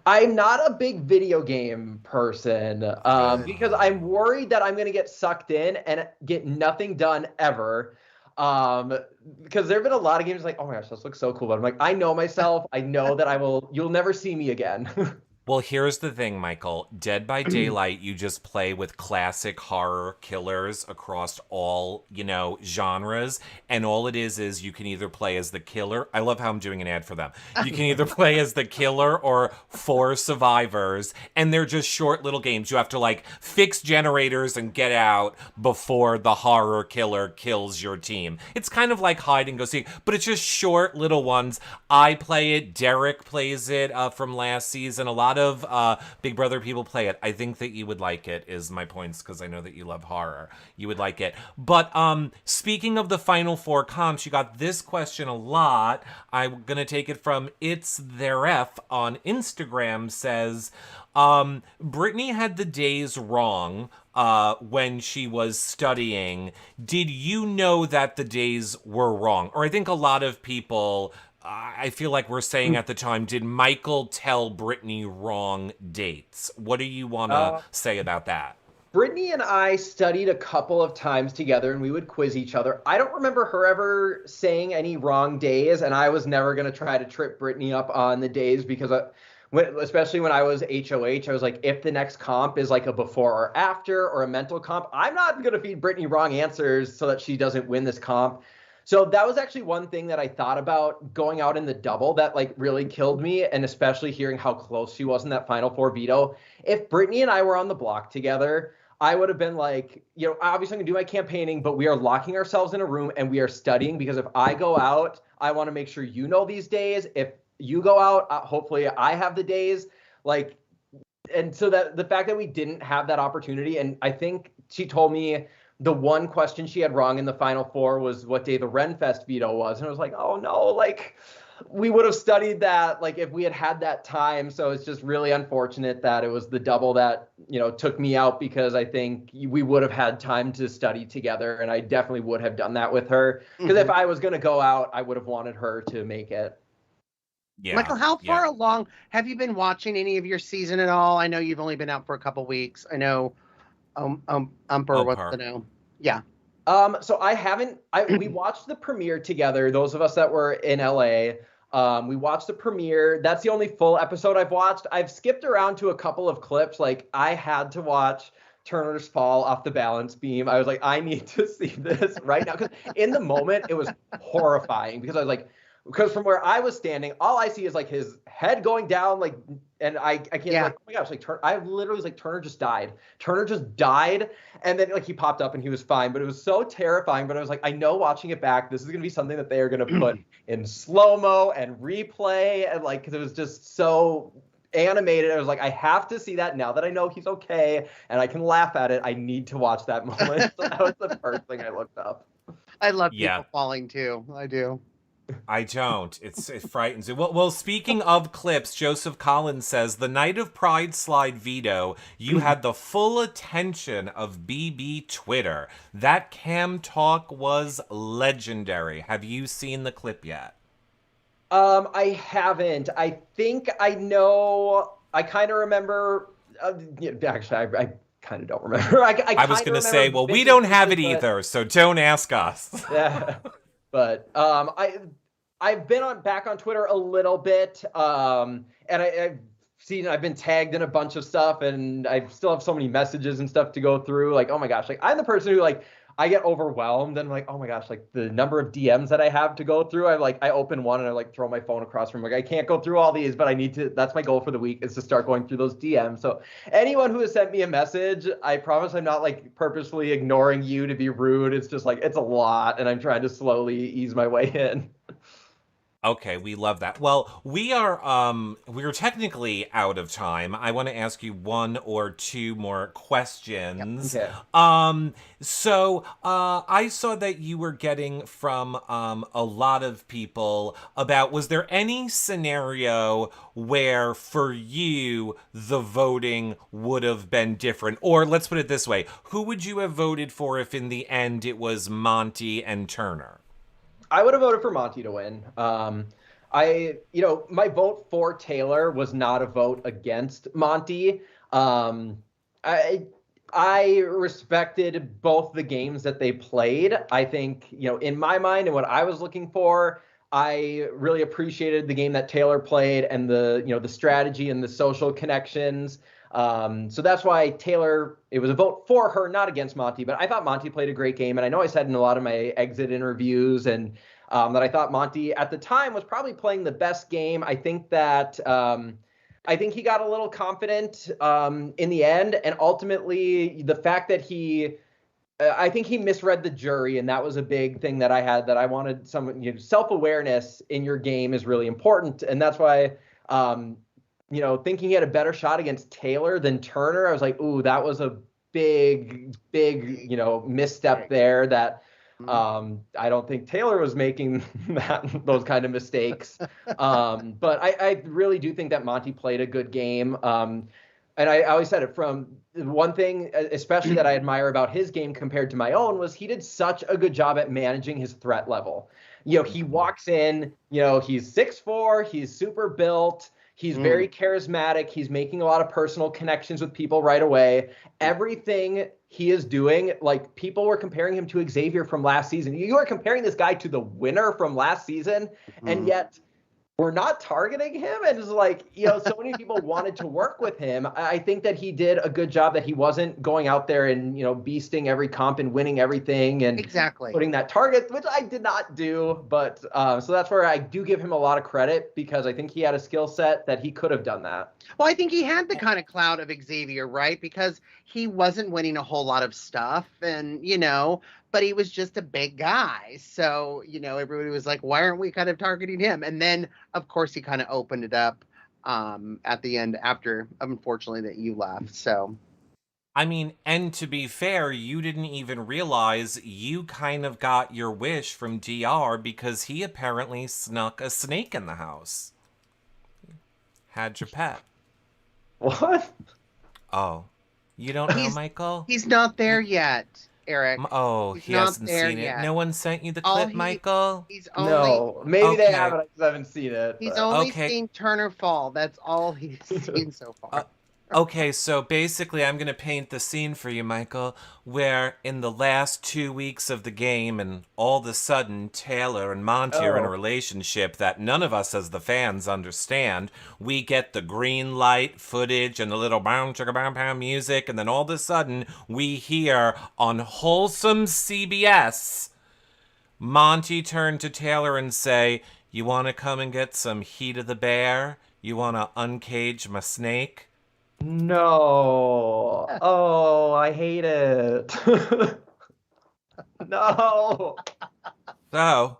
I'm not a big video game person because I'm worried that I'm going to get sucked in and get nothing done ever. Because there have been a lot of games like, oh my gosh, this looks so cool. But I'm like, I know myself. I know that you'll never see me again. Well, here's the thing, Michael. Dead by Daylight, you just play with classic horror killers across all, genres. And all it is you can either play as the killer. I love how I'm doing an ad for them. You can either play as the killer or 4 survivors. And they're just short little games. You have to, fix generators and get out before the horror killer kills your team. It's kind of like hide and go seek, but it's just short little ones. I play it. Derek plays it from last season. A lot of Big Brother people play it. I think that you would like it, is my points, because I know that you love horror. You would like it. But speaking of the Final Four comps, you got this question a lot. I'm going to take it from It's Their F on Instagram, says, Brittany had the days wrong when she was studying. Did you know that the days were wrong? Or I think a lot of people... I feel like we're saying at the time, did Michael tell Brittany wrong dates? What do you want to say about that? Brittany and I studied a couple of times together, and we would quiz each other. I don't remember her ever saying any wrong days, and I was never going to try to trip Brittany up on the days because especially when I was HOH, I was like, if the next comp is like a before or after or a mental comp, I'm not going to feed Brittany wrong answers so that she doesn't win this comp. So that was actually one thing that I thought about going out in the double that really killed me, and especially hearing how close she was in that Final Four veto. If Brittany and I were on the block together, I would have been like, obviously I'm going to do my campaigning, but we are locking ourselves in a room and we are studying, because if I go out, I want to make sure you know these days. If you go out, hopefully I have the days. And so that the fact that we didn't have that opportunity, and I think she told me the one question she had wrong in the Final Four was what day the Renfest veto was. And I was like, oh no, we would have studied that, if we had had that time. So it's just really unfortunate that it was the double that, took me out, because I think we would have had time to study together. And I definitely would have done that with her. Because if I was going to go out, I would have wanted her to make it. Yeah. Michael, how far along have you been watching any of your season at all? I know you've only been out for a couple weeks. I know Umper wants to know. Yeah. So we watched the premiere together, those of us that were in LA. We watched the premiere. That's the only full episode I've watched. I've skipped around to a couple of clips. I had to watch Turner's fall off the balance beam. I was like, I need to see this right now. Because in the moment, it was horrifying, because I was like, because from where I was standing, all I see is his head going down, and I can't, oh my gosh, I literally was like, Turner just died. Turner just died. And then he popped up and he was fine, but it was so terrifying. But I was like, I know watching it back, this is going to be something that they are going to put in slow-mo and replay. And because it was just so animated. I was like, I have to see that now that I know he's okay and I can laugh at it. I need to watch that moment. So that was the first thing I looked up. I love people falling too. I do. I don't. It frightens me. Well, speaking of clips, Joseph Collins says, the night of Pride Slide veto, you had the full attention of BB Twitter. That Cam talk was legendary. Have you seen the clip yet? I haven't. I think I know. I kind of remember. Actually, I kind of don't remember. I was going to say, well, we don't have it either, so don't ask us. Yeah, but I've been back on Twitter a little bit, and I've been tagged in a bunch of stuff, and I still have so many messages and stuff to go through. Like, oh my gosh, like I'm the person who like I get overwhelmed and like, oh my gosh, like the number of DMs that I have to go through. I open one and I like throw my phone across from like I can't go through all these, but I need to. That's my goal for the week is to start going through those DMs. So anyone who has sent me a message, I promise I'm not like purposefully ignoring you to be rude. It's just like it's a lot, and I'm trying to slowly ease my way in. Okay, we love that. Well, we're technically out of time. I want to ask you one or two more questions. Yep. Okay. I saw that you were getting from a lot of people about, was there any scenario where for you the voting would have been different? Or let's put it this way, who would you have voted for if in the end it was Monty and Turner? I would have voted for Monty to win. My vote for Taylor was not a vote against Monty. I respected both the games that they played. I think, in my mind and what I was looking for, I really appreciated the game that Taylor played and the strategy and the social connections. So that's why Taylor, it was a vote for her, not against Monty, but I thought Monty played a great game. And I know I said in a lot of my exit interviews and that I thought Monty at the time was probably playing the best game. I think that he got a little confident in the end. And ultimately the fact that I think he misread the jury. And that was a big thing that I had, that I wanted self-awareness in your game is really important. And that's why, thinking he had a better shot against Taylor than Turner, I was like, ooh, that was a big, misstep there that I don't think Taylor was making those kind of mistakes. But I really do think that Monty played a good game. And I always said it, from one thing, especially that I admire about his game compared to my own, was he did such a good job at managing his threat level. He walks in, he's 6'4", he's super built. He's very charismatic. He's making a lot of personal connections with people right away. Everything he is doing, like people were comparing him to Xavier from last season. You are comparing this guy to the winner from last season, and yet we're not targeting him. And it's like, so many people wanted to work with him. I think that he did a good job, that he wasn't going out there and, beasting every comp and winning everything and exactly putting that target, which I did not do. But so that's where I do give him a lot of credit, because I think he had a skill set that he could have done that. Well, I think he had the kind of clout of Xavier, right? Because he wasn't winning a whole lot of stuff and, but he was just a big guy. So, everybody was like, why aren't we kind of targeting him? And then, of course, he kind of opened it up at the end after, unfortunately, that you left. So, I mean, and to be fair, you didn't even realize you kind of got your wish from DR, because he apparently snuck a snake in the house. Had your pet. What? Oh, you don't know, Michael? He's not there yet, Eric. Oh, he hasn't seen it. No one sent you the clip, Michael? No, maybe they haven't. I just haven't seen it. He's only seen Turner fall. That's all he's seen so far. Okay, so basically I'm going to paint the scene for you, Michael, where in the last 2 weeks of the game, and all of a sudden Taylor and Monty are in a relationship that none of us as the fans understand. We get the green light footage and the little bound chugga bound pound music, and then all of a sudden we hear on wholesome CBS Monty turn to Taylor and say, "You want to come and get some heat of the bear? You want to uncage my snake?" No. Oh, I hate it. No. So,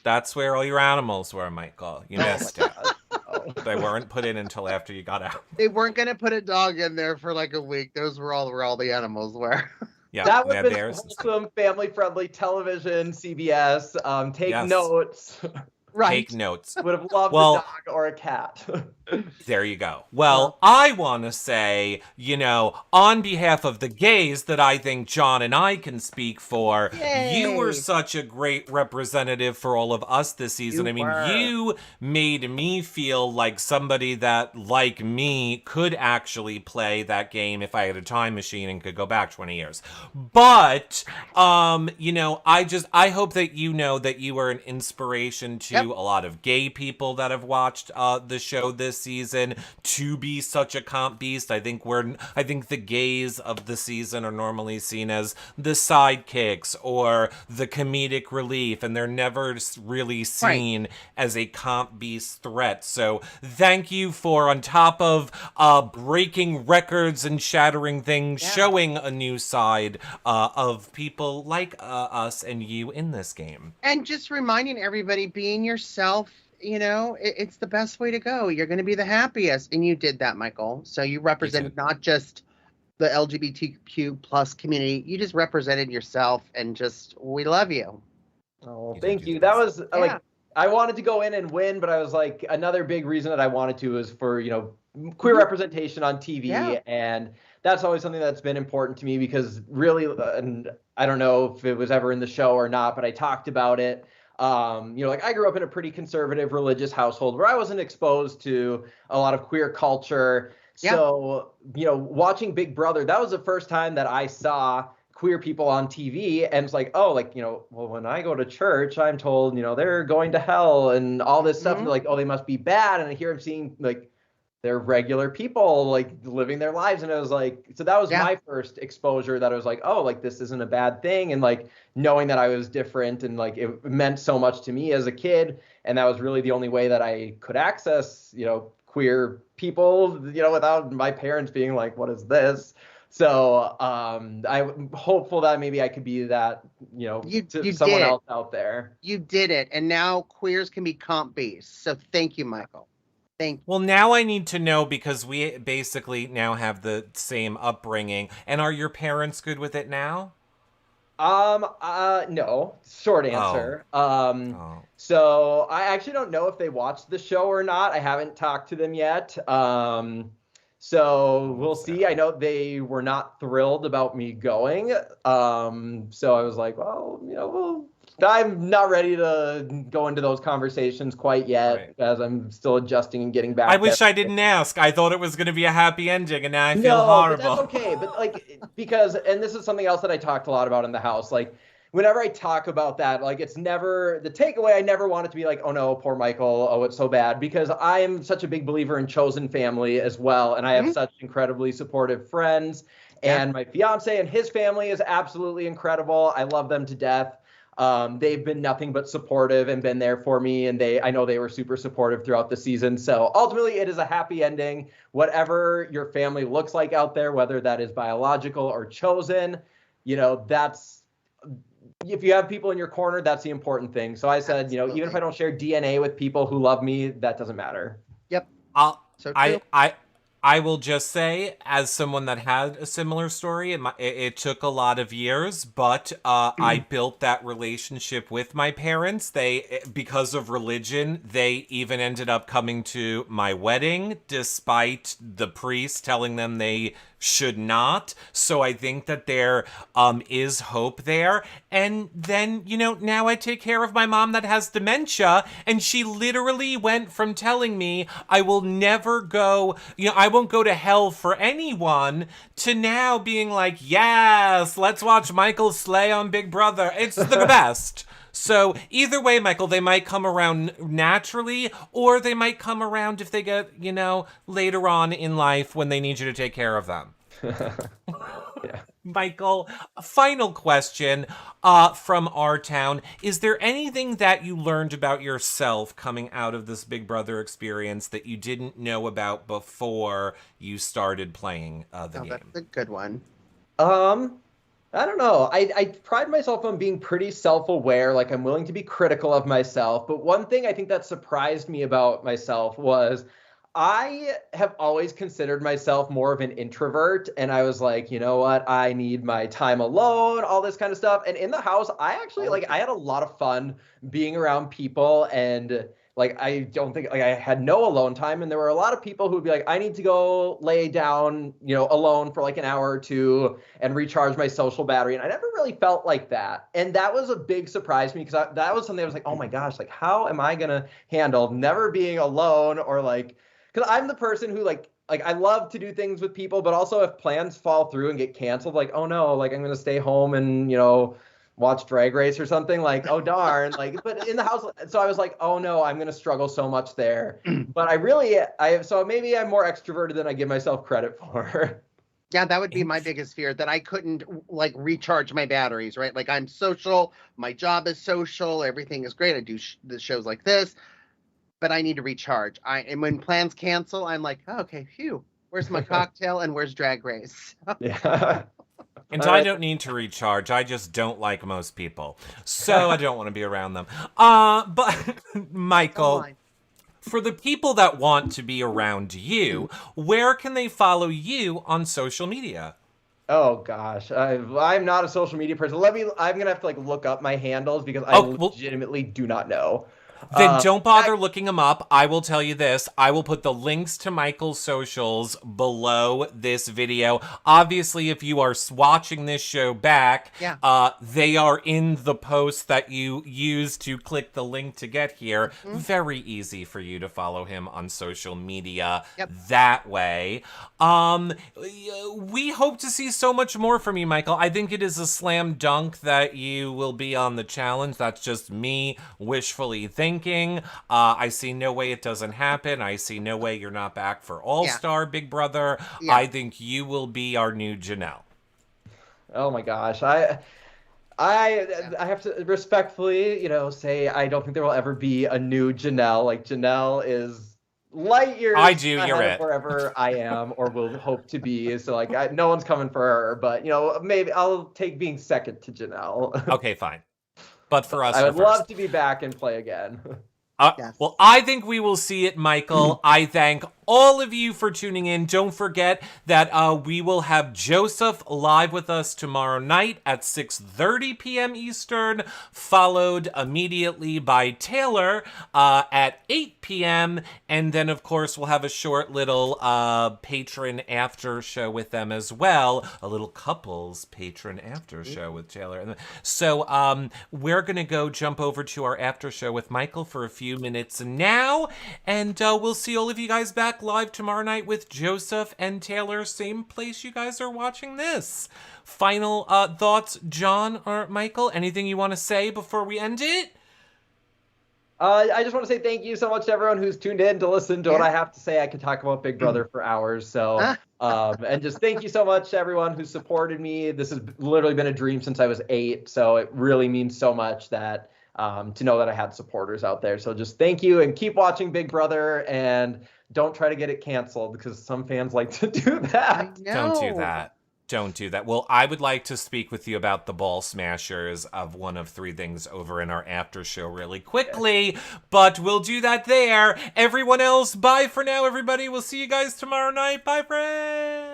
that's where all your animals were, Michael. You missed it. They weren't put in until after you got out. They weren't going to put a dog in there for like a week. Those were all where all the animals were. Yeah, that would have been wholesome, family-friendly television, CBS. Take notes. Take notes. Would have loved Well, a dog or a cat. there you go. Well, I want to say, on behalf of the gays that I think John and I can speak for, you were Yay. such a great representative for all of us this season. You I mean, were. you made me feel like somebody that, like me, could actually play that game if I had a time machine and could go back 20 years. But, I hope that you know that you are an inspiration to a lot of gay people that have watched the show this season to be such a comp beast. I think the gays of the season are normally seen as the sidekicks or the comedic relief, and they're never really seen as a comp beast threat. So thank you for, on top of breaking records and shattering things, showing a new side of people like us and you in this game. And just reminding everybody, being yourself, it's the best way to go. You're going to be the happiest. And you did that, Michael. So you represented not just the LGBTQ plus community. You just represented yourself, and we love you. Oh, thank you. That was I wanted to go in and win, but I was like, another big reason that I wanted to is for, queer representation on TV. Yeah. And that's always something that's been important to me because really, and I don't know if it was ever in the show or not, but I talked about it. I grew up in a pretty conservative religious household where I wasn't exposed to a lot of queer culture. Yeah. So, watching Big Brother, that was the first time that I saw queer people on TV, and it's like, well, when I go to church, I'm told, they're going to hell and all this stuff. And they're like, oh, they must be bad. And here I'm seeing like they're regular people, like living their lives. And it was like, so that was my first exposure that I was like, oh, like this isn't a bad thing. And like knowing that I was different and like it meant so much to me as a kid. And that was really the only way that I could access, queer people, without my parents being like, what is this? So I'm hopeful that maybe I could be that, to someone else out there. You did it. And now queers can be comp beasts. So thank you, Michael. Thank you. Well, now I need to know, because we basically now have the same upbringing. And are your parents good with it now? No. Short answer. So I actually don't know if they watched the show or not. I haven't talked to them yet. So we'll see. I know they were not thrilled about me going. So I was like, well, I'm not ready to go into those conversations quite yet, as I'm still adjusting and getting back. I wish I didn't ask. I thought it was going to be a happy ending, and now I feel horrible. But that's okay. But because, and this is something else that I talked a lot about in the house, whenever I talk about that, it's never the takeaway. I never want it to be like, oh no, poor Michael. Oh, it's so bad, because I am such a big believer in chosen family as well. And I have such incredibly supportive friends, and my fiance and his family is absolutely incredible. I love them to death. They've been nothing but supportive and been there for me. And I know they were super supportive throughout the season. So ultimately it is a happy ending. Whatever your family looks like out there, whether that is biological or chosen, that's, if you have people in your corner, that's the important thing. So I said, even if I don't share DNA with people who love me, that doesn't matter. Yep. I will just say, as someone that had a similar story, it took a lot of years, but I built that relationship with my parents. Because of religion, they even ended up coming to my wedding, despite the priest telling them they should not. So I think that there is hope there. And then, now I take care of my mom that has dementia, and she literally went from telling me I will never go, I won't go to hell for anyone, to now being like, yes, let's watch Michael slay on Big Brother. It's the best. So either way, Michael, they might come around naturally, or they might come around if they get, later on in life when they need you to take care of them. Yeah. Michael, a final question from our town. Is there anything that you learned about yourself coming out of this Big Brother experience that you didn't know about before you started playing the game? That's a good one. I don't know. I pride myself on being pretty self-aware. I'm willing to be critical of myself. But one thing I think that surprised me about myself was I have always considered myself more of an introvert, and I was like, you know what? I need my time alone, all this kind of stuff. And in the house, I actually I had a lot of fun being around people, and like I don't think like I had no alone time, and there were a lot of people who would be like, I need to go lay down, alone for like an hour or two and recharge my social battery. And I never really felt like that. And that was a big surprise to me because that was something I was like, oh my gosh, like how am I gonna handle never being alone or like. Because I'm the person who like I love to do things with people, but also if plans fall through and get canceled, like, oh no, like I'm gonna stay home and watch Drag Race or something, like, oh darn, like, but in the house, so I was like, oh no, I'm gonna struggle so much there. But so maybe I'm more extroverted than I give myself credit for. Yeah, that would be my biggest fear, that I couldn't like recharge my batteries, right? Like I'm social, my job is social, everything is great. I do the shows like this, but I need to recharge. And when plans cancel, I'm like, oh, okay, phew. Where's my cocktail and where's Drag Race? Yeah. And I don't need to recharge. I just don't like most people. So I don't want to be around them. But Michael, for the people that want to be around you, where can they follow you on social media? Oh gosh, I'm not a social media person. I'm gonna have to like look up my handles because I legitimately do not know. Then don't bother looking them up. I will tell you this. I will put the links to Michael's socials below this video. Obviously, if you are watching this show back, they are in the post that you use to click the link to get here. Very easy for you to follow him on social media that way. We hope to see so much more from you, Michael. I think it is a slam dunk that you will be on the challenge. That's just me wishfully thinking. I see no way it doesn't happen. I see no way you're not back for All-Star Big Brother. I think you will be our new Janelle. Oh my gosh. I have to respectfully, say I don't think there will ever be a new Janelle. Like Janelle is light years ahead of wherever I am or will hope to be. So like no one's coming for her, but maybe I'll take being second to Janelle. Okay, fine. But for us, I would love to be back and play again. Well, I think we will see it, Michael. I thank all of you for tuning in. Don't forget that we will have Joseph live with us tomorrow night at 6:30 p.m. Eastern, followed immediately by Taylor at 8 p.m. And then, of course, we'll have a short little patron after show with them as well. A little couples patron after show with Taylor. So we're going to go jump over to our after show with Michael for a few minutes now. And we'll see all of you guys back live tomorrow night with Joseph and Taylor, same place you guys are watching this. Final thoughts, John or Michael? Anything you want to say before we end it? I just want to say thank you so much to everyone who's tuned in to listen to what I have to say. I could talk about Big Brother for hours. So, and just thank you so much to everyone who supported me. This has literally been a dream since I was 8. So it really means so much that to know that I had supporters out there. So just thank you and keep watching Big Brother and don't try to get it canceled because some fans like to do that. Don't do that. Don't do that. Well, I would like to speak with you about the ball smashers of One of Three Things over in our after show really quickly, but we'll do that there. Everyone else, bye for now, everybody. We'll see you guys tomorrow night. Bye, friends.